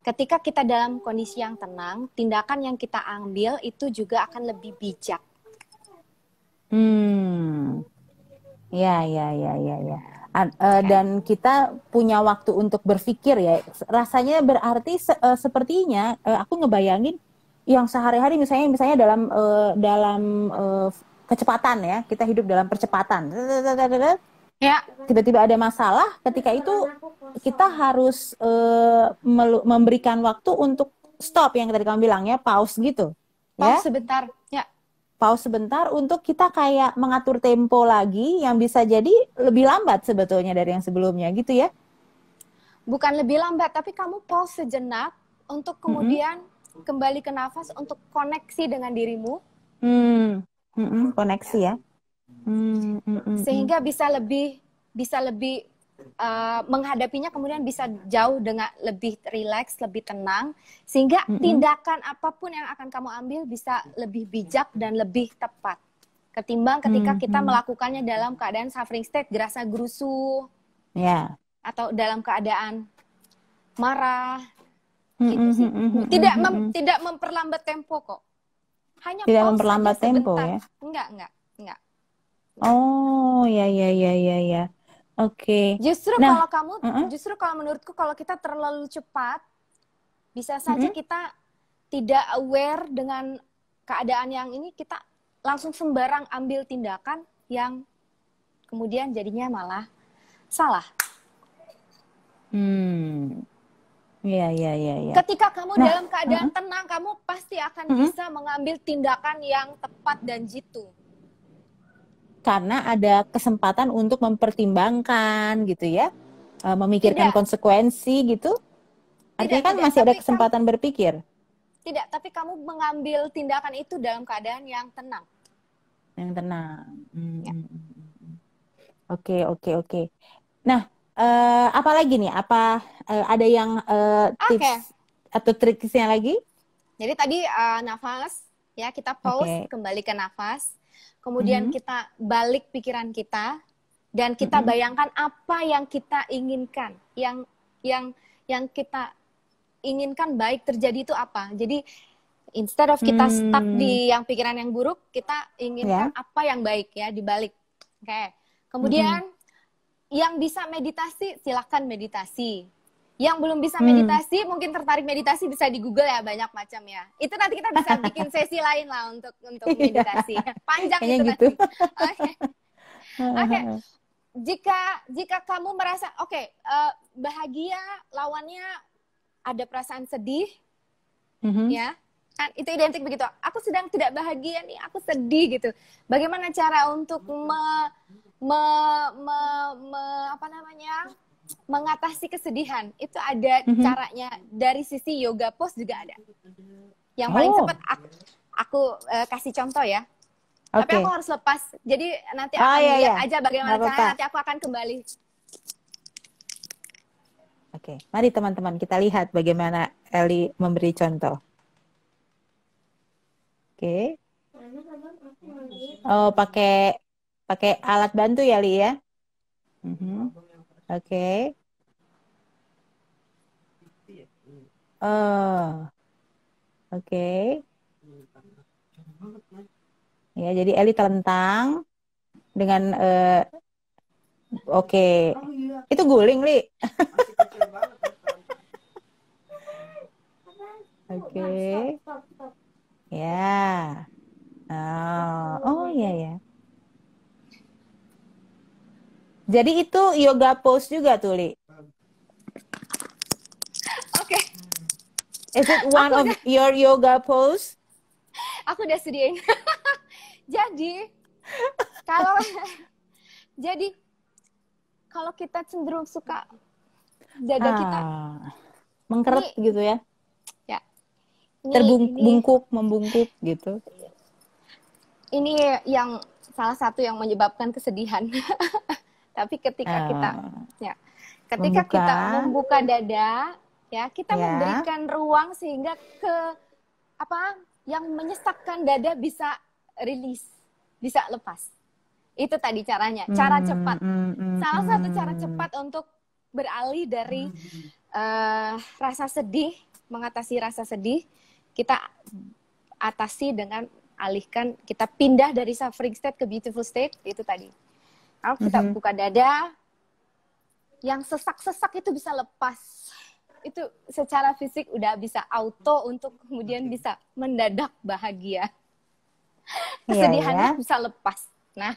Ketika kita dalam kondisi yang tenang, tindakan yang kita ambil itu juga akan lebih bijak. Ya, ya, ya, ya, ya. Dan kita punya waktu untuk berpikir ya. Rasanya berarti sepertinya aku ngebayangin yang sehari-hari misalnya dalam kecepatan ya. Kita hidup dalam percepatan. Ya, Tiba-tiba ada masalah, ketika itu kita harus memberikan waktu untuk stop yang tadi kamu bilang ya, pause gitu. pause Ya, sebentar. Ya, pause sebentar untuk kita kayak mengatur tempo lagi yang bisa jadi lebih lambat sebetulnya dari yang sebelumnya gitu ya. bukan lebih lambat, tapi kamu pause sejenak untuk kemudian kembali ke nafas untuk koneksi dengan dirimu. Koneksi ya. Sehingga bisa lebih menghadapinya kemudian bisa jauh dengan lebih rileks, lebih tenang, sehingga tindakan apapun yang akan kamu ambil bisa lebih bijak dan lebih tepat ketimbang ketika kita melakukannya dalam keadaan suffering state, gerasa gerusu, atau dalam keadaan marah, gitu sih. Tidak memperlambat tempo kok, hanya tidak pause memperlambat saja tempo sebentar. ya. Enggak. Oh, ya. Oke. Justru Nah, kalau menurutku kalau kita terlalu cepat, bisa saja kita tidak aware dengan keadaan yang ini, kita langsung sembarang ambil tindakan yang kemudian jadinya malah salah. Ya. Ketika kamu dalam keadaan tenang, kamu pasti akan bisa mengambil tindakan yang tepat dan jitu. Karena ada kesempatan untuk mempertimbangkan gitu ya, memikirkan konsekuensi gitu. Artinya kan masih ada kesempatan berpikir. Tidak, tapi kamu mengambil tindakan itu dalam keadaan yang tenang. Yang tenang. Oke. Nah, apa lagi nih? Apa ada yang tips atau triknya lagi? Jadi tadi nafas, ya kita pause, kembali ke nafas. Kemudian kita balik pikiran kita dan kita bayangkan apa yang kita inginkan, yang kita inginkan baik terjadi itu apa. Jadi instead of kita stuck di yang pikiran yang buruk, kita inginkan apa yang baik ya, dibalik. Oke. Kemudian yang bisa meditasi, silakan meditasi. Yang belum bisa meditasi, mungkin tertarik meditasi, bisa di Google ya, banyak macam ya. Itu nanti kita bisa bikin sesi lain lah untuk meditasi. Panjang kayaknya itu gitu. nanti. Oke. Jika kamu merasa bahagia, lawannya ada perasaan sedih, ya kan itu identik begitu. Aku sedang tidak bahagia nih, aku sedih gitu. Bagaimana cara untuk mengatasi kesedihan? Itu ada caranya. Dari sisi yoga pose juga ada. Yang paling cepat aku kasih contoh ya. Tapi aku harus lepas. Jadi nanti akan lihat aja bagaimana caranya. Nanti aku akan kembali. Oke, mari teman-teman kita lihat bagaimana Eli memberi contoh. Oke. Oh, pakai Pakai alat bantu ya, Li ya? Mhm. Oke. Oh, oke. Ya, jadi Eli telentang dengan oke. Itu guling, Li. Oke. Ya. Oh, oh ya ya. Jadi itu yoga pose juga tuh, Li. Oke, Is it one of your yoga pose? aku udah sediain. Jadi kalau jadi kalau kita cenderung suka dada kita, Mengkeret ini gitu ya. ya, ini Terbungkuk, membungkuk gitu. ini yang salah satu yang menyebabkan kesedihan. Tapi ketika kita ya, ketika Membuka. kita membuka dada, ya, kita Ya. memberikan ruang sehingga apa yang menyesakkan dada bisa rilis, bisa lepas. Itu tadi caranya, cara cepat. Salah satu cara cepat untuk beralih dari rasa sedih, mengatasi rasa sedih, kita atasi dengan alihkan, kita pindah dari suffering state ke beautiful state, itu tadi. Kalau kita buka dada, yang sesak-sesak itu bisa lepas. Itu secara fisik udah bisa auto untuk kemudian bisa mendadak bahagia. Kesedihannya bisa lepas. Nah,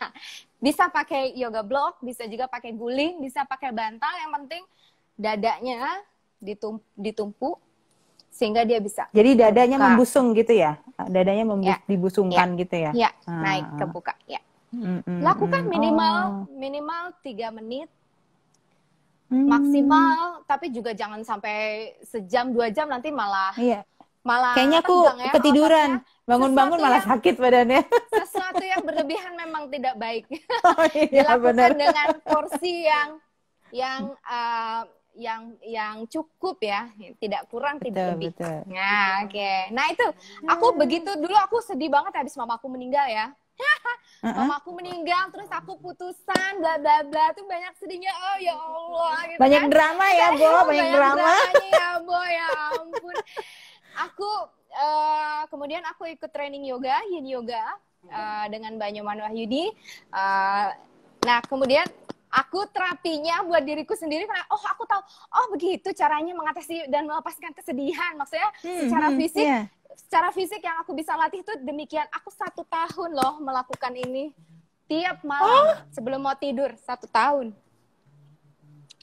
bisa pakai yoga block, bisa juga pakai guling, bisa pakai bantal. Yang penting dadanya ditumpuk sehingga dia bisa. Jadi dadanya membusung gitu ya? Dadanya dibusungkan gitu ya? Ya, naik ke buka. Ya. Lakukan minimal 3 menit. Maksimal, tapi juga jangan sampai sejam 2 jam, nanti malah kayaknya aku ya, ketiduran, bangun-bangun malah sakit badannya. Sesuatu yang berlebihan memang tidak baik. Oh, iya, dilakukan bener. dengan porsi yang cukup ya, tidak kurang, tidak lebih. Betul. Nah, oke. Nah, itu aku begitu dulu, aku sedih banget habis mamaku meninggal ya. Mamaku meninggal, terus aku putusan, bla bla bla, tuh banyak sedihnya. Oh ya Allah, gitu banyak kan. Drama ya, Bo, banyak drama. Ya, Bo, ya ampun. Aku kemudian aku ikut training yoga, yin yoga, dengan Mbak Nyoman Wahyudi. Nah, kemudian aku terapinya buat diriku sendiri karena aku tahu, begitu caranya mengatasi dan melepaskan kesedihan. Maksudnya secara fisik. Secara fisik yang aku bisa latih itu demikian. Aku 1 tahun loh melakukan ini. Tiap malam sebelum mau tidur, 1 tahun.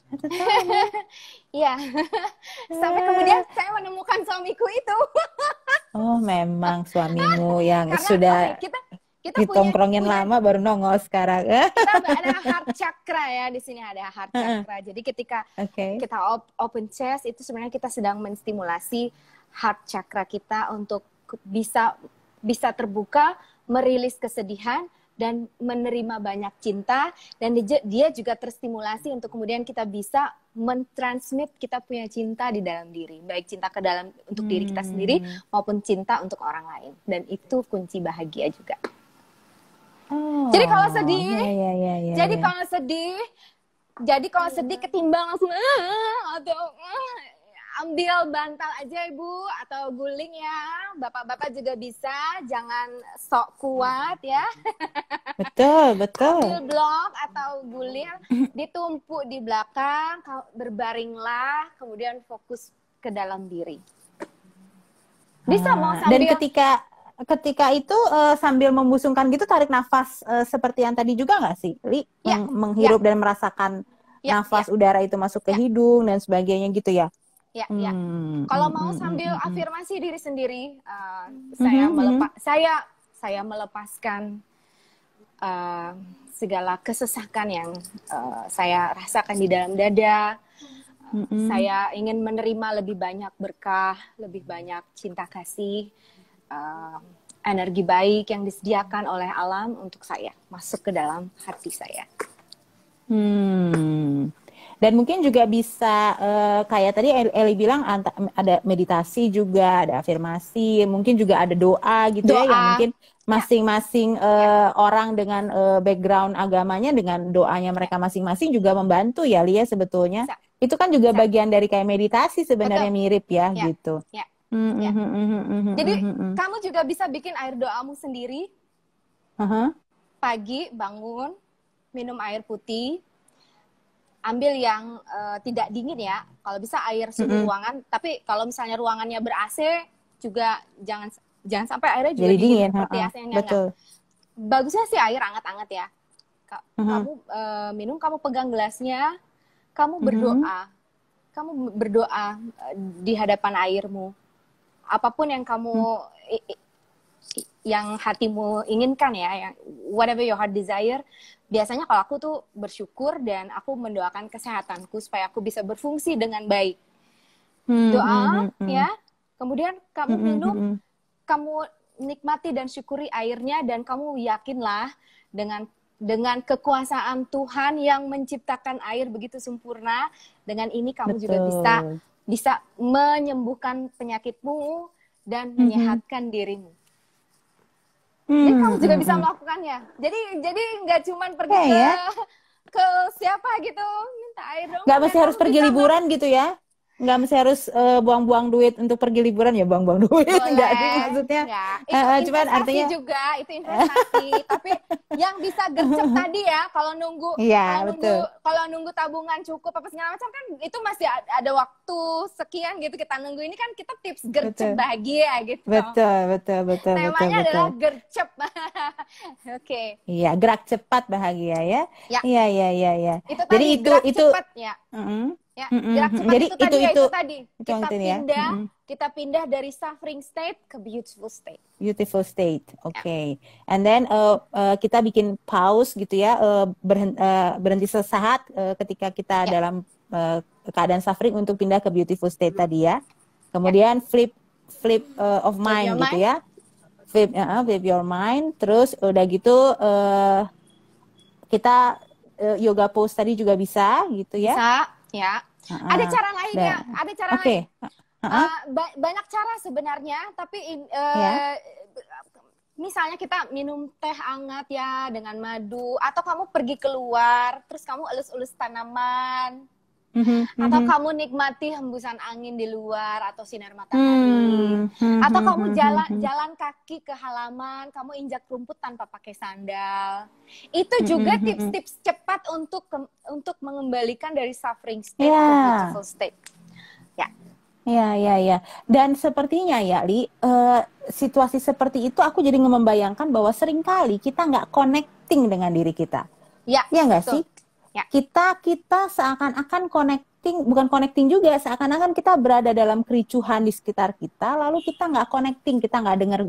1 tahun ya? Iya. Sampai kemudian saya menemukan suamiku itu. Oh, memang suamimu yang karena, sudah kita ditongkrongin lama baru nongol sekarang. Kita ada heart chakra ya, di sini ada heart chakra. Jadi ketika kita open chest, itu sebenarnya kita sedang menstimulasi heart chakra kita untuk bisa terbuka, merilis kesedihan dan menerima banyak cinta, dan dia juga terstimulasi untuk kemudian kita bisa mentransmit kita punya cinta di dalam diri, baik cinta ke dalam untuk diri kita sendiri maupun cinta untuk orang lain, dan itu kunci bahagia juga. Jadi kalau sedih, jadi kalau sedih ketimbang langsung atau ambil bantal aja Ibu, atau guling ya, bapak-bapak juga bisa, jangan sok kuat ya. Betul. Ambil blok atau guling, ditumpuk di belakang, berbaringlah, kemudian fokus ke dalam diri. Bisa mau sambil. Dan ketika itu sambil membusungkan gitu, tarik nafas seperti yang tadi juga nggak sih, Li? Menghirup dan merasakan nafas udara itu masuk ke hidung dan sebagainya gitu ya? Ya. Kalau mau sambil afirmasi diri sendiri, saya melepaskan segala kesesakan yang saya rasakan di dalam dada. Saya ingin menerima lebih banyak berkah, lebih banyak cinta kasih, energi baik yang disediakan oleh alam untuk saya masuk ke dalam hati saya. Dan mungkin juga bisa kayak tadi Eli bilang ada meditasi juga, ada afirmasi, mungkin juga ada doa gitu ya yang Doa, mungkin ya, masing-masing ya, orang dengan background agamanya dengan doanya ya, mereka masing-masing juga membantu ya Lia sebetulnya. bisa, Itu kan juga bisa, bagian dari kayak meditasi betul, sebenarnya mirip ya ya, gitu. ya, Hmm, ya. hmm, hmm, hmm, hmm, hmm, Jadi hmm, hmm. kamu juga bisa bikin air doamu sendiri. Aha. Pagi bangun, minum air putih, ambil yang tidak dingin ya. Kalau bisa air Hmm, suhu hmm. ruangan. Tapi kalau misalnya ruangannya ber-AC, juga jangan sampai airnya juga Jadi dingin dingin, seperti ha-ha. AC yang hangat. Betul. Bagusnya sih air hangat-hangat ya. Aha. Kamu minum, kamu pegang gelasnya, kamu Mhm. berdoa. Kamu berdoa di hadapan airmu. Apapun yang yang hatimu inginkan ya, yang whatever your heart desire. Biasanya kalau aku tuh bersyukur dan aku mendoakan kesehatanku supaya aku bisa berfungsi dengan baik. Hmm, hmm, Doa hmm, hmm. ya, kemudian kamu Hmm, hmm, minum, hmm. kamu nikmati dan syukuri airnya, dan kamu yakinlah dengan kekuasaan Tuhan yang menciptakan air begitu sempurna. Dengan ini kamu juga Betul. bisa menyembuhkan penyakitmu dan Mhm. menyehatkan dirimu. Jadi kamu Hmm, juga hmm, bisa hmm. melakukannya. Jadi nggak cuman pergi Ya ya, ke siapa gitu minta air dong, nggak ya mesti harus kamu pergi bisa liburan gitu ya, nggak mesti harus buang-buang duit untuk pergi liburan ya, buang-buang duit nggak sih boleh, maksudnya. nggak? Itu Cuman investasi artinya, juga, itu investasi. Tapi yang bisa gercep tadi ya, iya betul, kalau nunggu tabungan cukup apa segala macam kan itu masih ada waktu sekian gitu kita nunggu. Ini kan kita tips gercep betul, bahagia gitu. betul, betul, betul, betul, Temanya betul. adalah gercep. Oke, Iya, gerak cepat bahagia ya. ya Iya, iya, iya, iya. itu Jadi tadi itu gerak itu cepat ya. mm-mm, Ya, mm-mm, gerak mm-mm. cepat Jadi itu tadi ya, itu itu tadi. itu yang penting ya. Mm-mm. Kita pindah dari suffering state ke beautiful state. Beautiful state, Ya, oke. And then kita bikin pause gitu ya, berhenti sesaat ketika kita ya, dalam keadaan suffering untuk pindah ke beautiful state tadi ya. ya. Kemudian flip of Flip your mind gitu mind. ya, flip your mind. Terus udah gitu kita yoga pose tadi juga bisa gitu ya. Bisa, ya. Ada Uh-uh. cara lainnya, ada cara lain. Oke. Uh-uh. Banyak cara sebenarnya, tapi Ya. misalnya kita minum teh hangat ya dengan madu, atau kamu pergi keluar, terus kamu elus-elus tanaman, atau kamu nikmati hembusan angin di luar atau sinar matahari, atau kamu jalan kaki ke halaman, kamu injak rumput tanpa pakai sandal. Itu juga tips-tips cepat untuk mengembalikan dari suffering state ke beautiful state. Ya. Ya, ya, ya. Dan sepertinya ya, Li, situasi seperti itu aku jadi membayangkan bahwa seringkali kita nggak connecting dengan diri kita. Ya, ya nggak sih? Ya. Kita seakan-akan connecting, bukan connecting juga, seakan-akan kita berada dalam kericuhan di sekitar kita, lalu kita nggak connecting, kita nggak dengar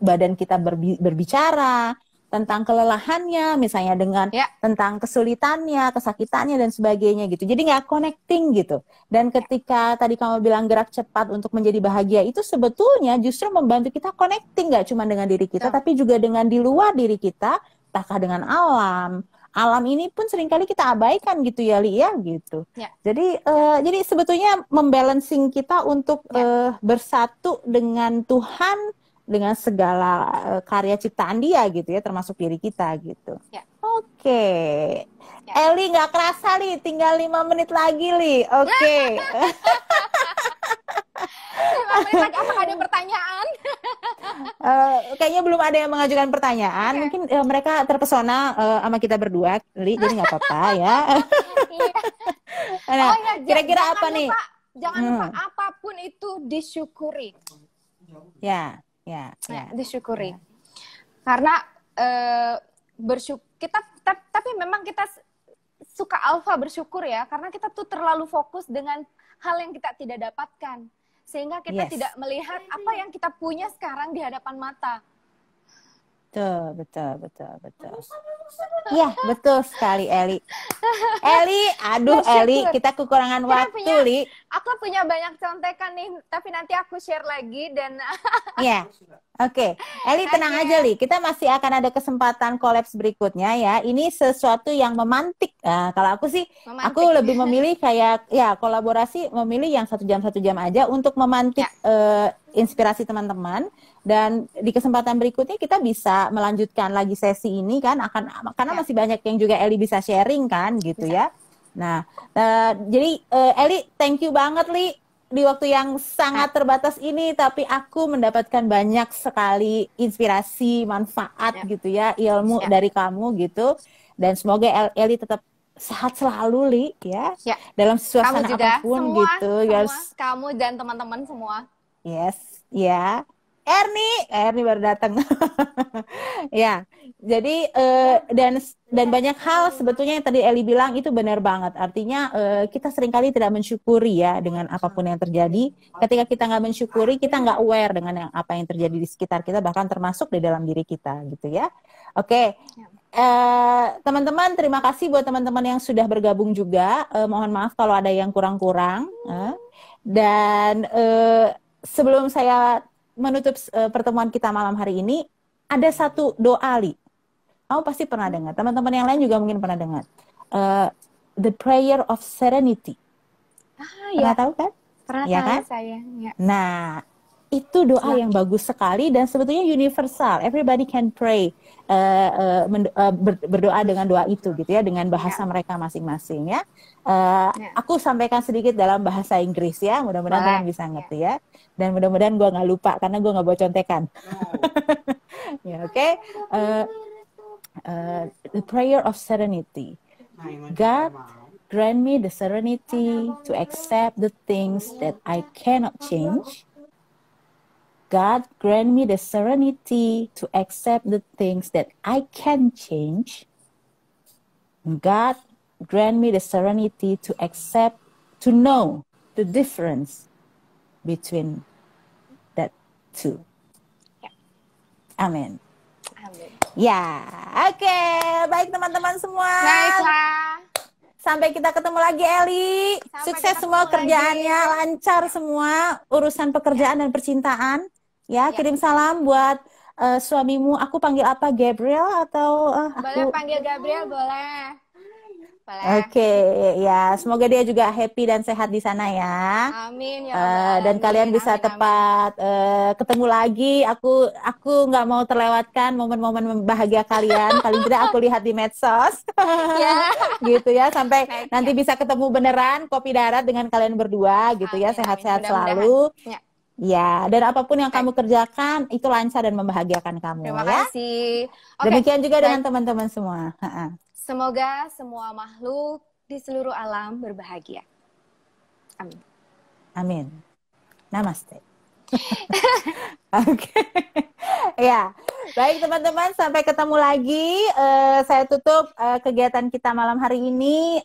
badan kita berbicara tentang kelelahannya, misalnya dengan tentang kesulitannya, kesakitannya dan sebagainya gitu. Jadi nggak connecting gitu. Dan ketika tadi kamu bilang gerak cepat untuk menjadi bahagia, itu sebetulnya justru membantu kita connecting nggak cuma dengan diri kita, tapi juga dengan di luar diri kita, entahkah dengan alam. Alam ini pun seringkali kita abaikan gitu ya, Li ya gitu. Jadi sebetulnya membalancing kita untuk bersatu dengan Tuhan, dengan segala karya ciptaan Dia gitu ya, termasuk diri kita gitu. Oke. Eli nggak kerasa Li, tinggal 5 menit lagi Li. Oke. 5 menit lagi, apakah ada pertanyaan? Kayaknya belum ada yang mengajukan pertanyaan. Mungkin mereka terpesona sama kita berdua, Li, jadi nggak apa-apa ya. Nah, kira-kira apa nih? Jangan lupa apapun itu disyukuri. Ya, disyukuri. Karena tapi memang kita suka alfa bersyukur ya, karena kita tuh terlalu fokus dengan hal yang kita tidak dapatkan, sehingga kita tidak melihat apa yang kita punya sekarang di hadapan mata. Betul, betul, betul, betul. Iya, betul sekali, Eli. Eli, aduh, Eli, Bersyukur. kita kekurangan waktu, Li. Aku punya banyak contekan nih, tapi nanti aku share lagi dan Iya, oke. Eli, tenang oke, aja, Li. Kita masih akan ada kesempatan kolaps berikutnya ya. Ini sesuatu yang memantik. Nah, kalau aku sih, aku memantik. lebih memilih kayak ya kolaborasi, memilih yang satu jam aja untuk memantik Ya, inspirasi teman-teman. Dan di kesempatan berikutnya kita bisa melanjutkan lagi sesi ini kan, karena ya, masih banyak yang juga Eli bisa sharing kan, gitu bisa. ya. Nah, jadi Eli, thank you banget, Li, di waktu yang Nah, sangat terbatas ini, tapi aku mendapatkan banyak sekali inspirasi, manfaat ya, gitu ya, ilmu ya, dari kamu gitu. Dan semoga Eli tetap sehat selalu, Li, ya, ya. dalam Kamu suasana juga, apapun semua, gitu. semua, Yes, kamu dan teman-teman semua. yes, ya. Ernie baru datang. Ya, jadi dan banyak hal sebetulnya yang tadi Eli bilang itu benar banget. Artinya kita seringkali tidak mensyukuri ya dengan apapun yang terjadi. Ketika kita nggak mensyukuri, kita nggak aware dengan apa yang terjadi di sekitar kita, bahkan termasuk di dalam diri kita, gitu ya. Oke, teman-teman, terima kasih buat teman-teman yang sudah bergabung juga. Mohon maaf kalau ada yang kurang-kurang. Dan sebelum saya menutup pertemuan kita malam hari ini, ada satu doa, Li. Kamu pasti pernah dengar. Teman-teman yang lain juga mungkin pernah dengar. Eh, the prayer of serenity. Ah, Pernah ya, tahu kan? pernah Ya tahu kan? saya. Ya. Nah, itu doa Wah, yang bagus sekali dan sebetulnya universal. Everybody can pray, berdoa dengan doa itu gitu ya, dengan ya, bahasa mereka masing-masing ya. ya. Aku sampaikan sedikit dalam bahasa Inggris ya, mudah-mudahan Boleh. teman bisa Ya. ngerti ya. Dan mudah-mudahan gue nggak lupa karena gue nggak bawa contekan. Ya, oke. The prayer of serenity. God, grant me the serenity to accept the things that I cannot change. God, grant me the serenity to accept the things that I can change. God, grant me the serenity to accept, to know the difference between that two. Amin. Amin. Ya, oke. Baik teman-teman semua. Baiklah. Sampai kita ketemu lagi, Eli. Sampai Sukses kita semua ketemu kerjaannya, lagi. lancar semua urusan pekerjaan dan percintaan. Ya, Ya. kirim salam buat suamimu. Aku panggil apa, Gabriel atau Boleh aku? panggil Gabriel, boleh. Boleh. Oke, ya. Semoga dia juga happy dan sehat di sana ya. Amin ya rabbal Dan kalian alamin. bisa Amin, amin. tepat ketemu lagi. Aku nggak mau terlewatkan momen-momen bahagia kalian. Paling tidak aku lihat di medsos, Ya. gitu ya. Sampai Baik, nanti ya. bisa ketemu beneran kopi darat dengan kalian berdua, gitu ya. Amin, Sehat-sehat amin. Mudah-mudahan. selalu. Ya. Ya, dan apapun yang Baik. kamu kerjakan itu lancar dan membahagiakan kamu Terima ya. kasih. Oke. Demikian juga dengan Baik. teman-teman semua. Semoga semua makhluk di seluruh alam berbahagia. Amin. Amin. Namaste. Oke. Ya, baik teman-teman, sampai ketemu lagi. Saya tutup kegiatan kita malam hari ini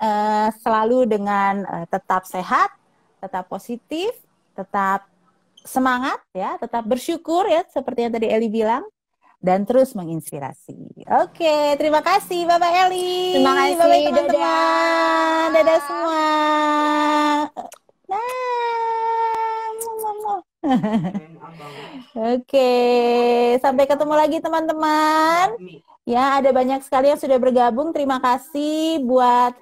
selalu dengan tetap sehat, tetap positif, tetap semangat ya, tetap bersyukur ya, seperti yang tadi Eli bilang, dan terus menginspirasi. Oke, terima kasih, Bapak Eli. Terima kasih. Bye-bye teman-teman. Dadah. Dadah semua. Oke, sampai ketemu lagi teman-teman. Ya, ada banyak sekali yang sudah bergabung. Terima kasih buat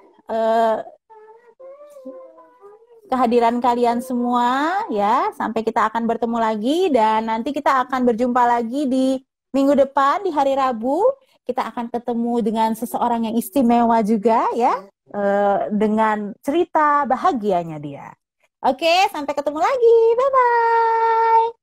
kehadiran kalian semua ya. Sampai kita akan bertemu lagi dan nanti kita akan berjumpa lagi di minggu depan di hari Rabu. Kita akan ketemu dengan seseorang yang istimewa juga ya, dengan cerita bahagianya dia. Oke, sampai ketemu lagi. Bye-bye.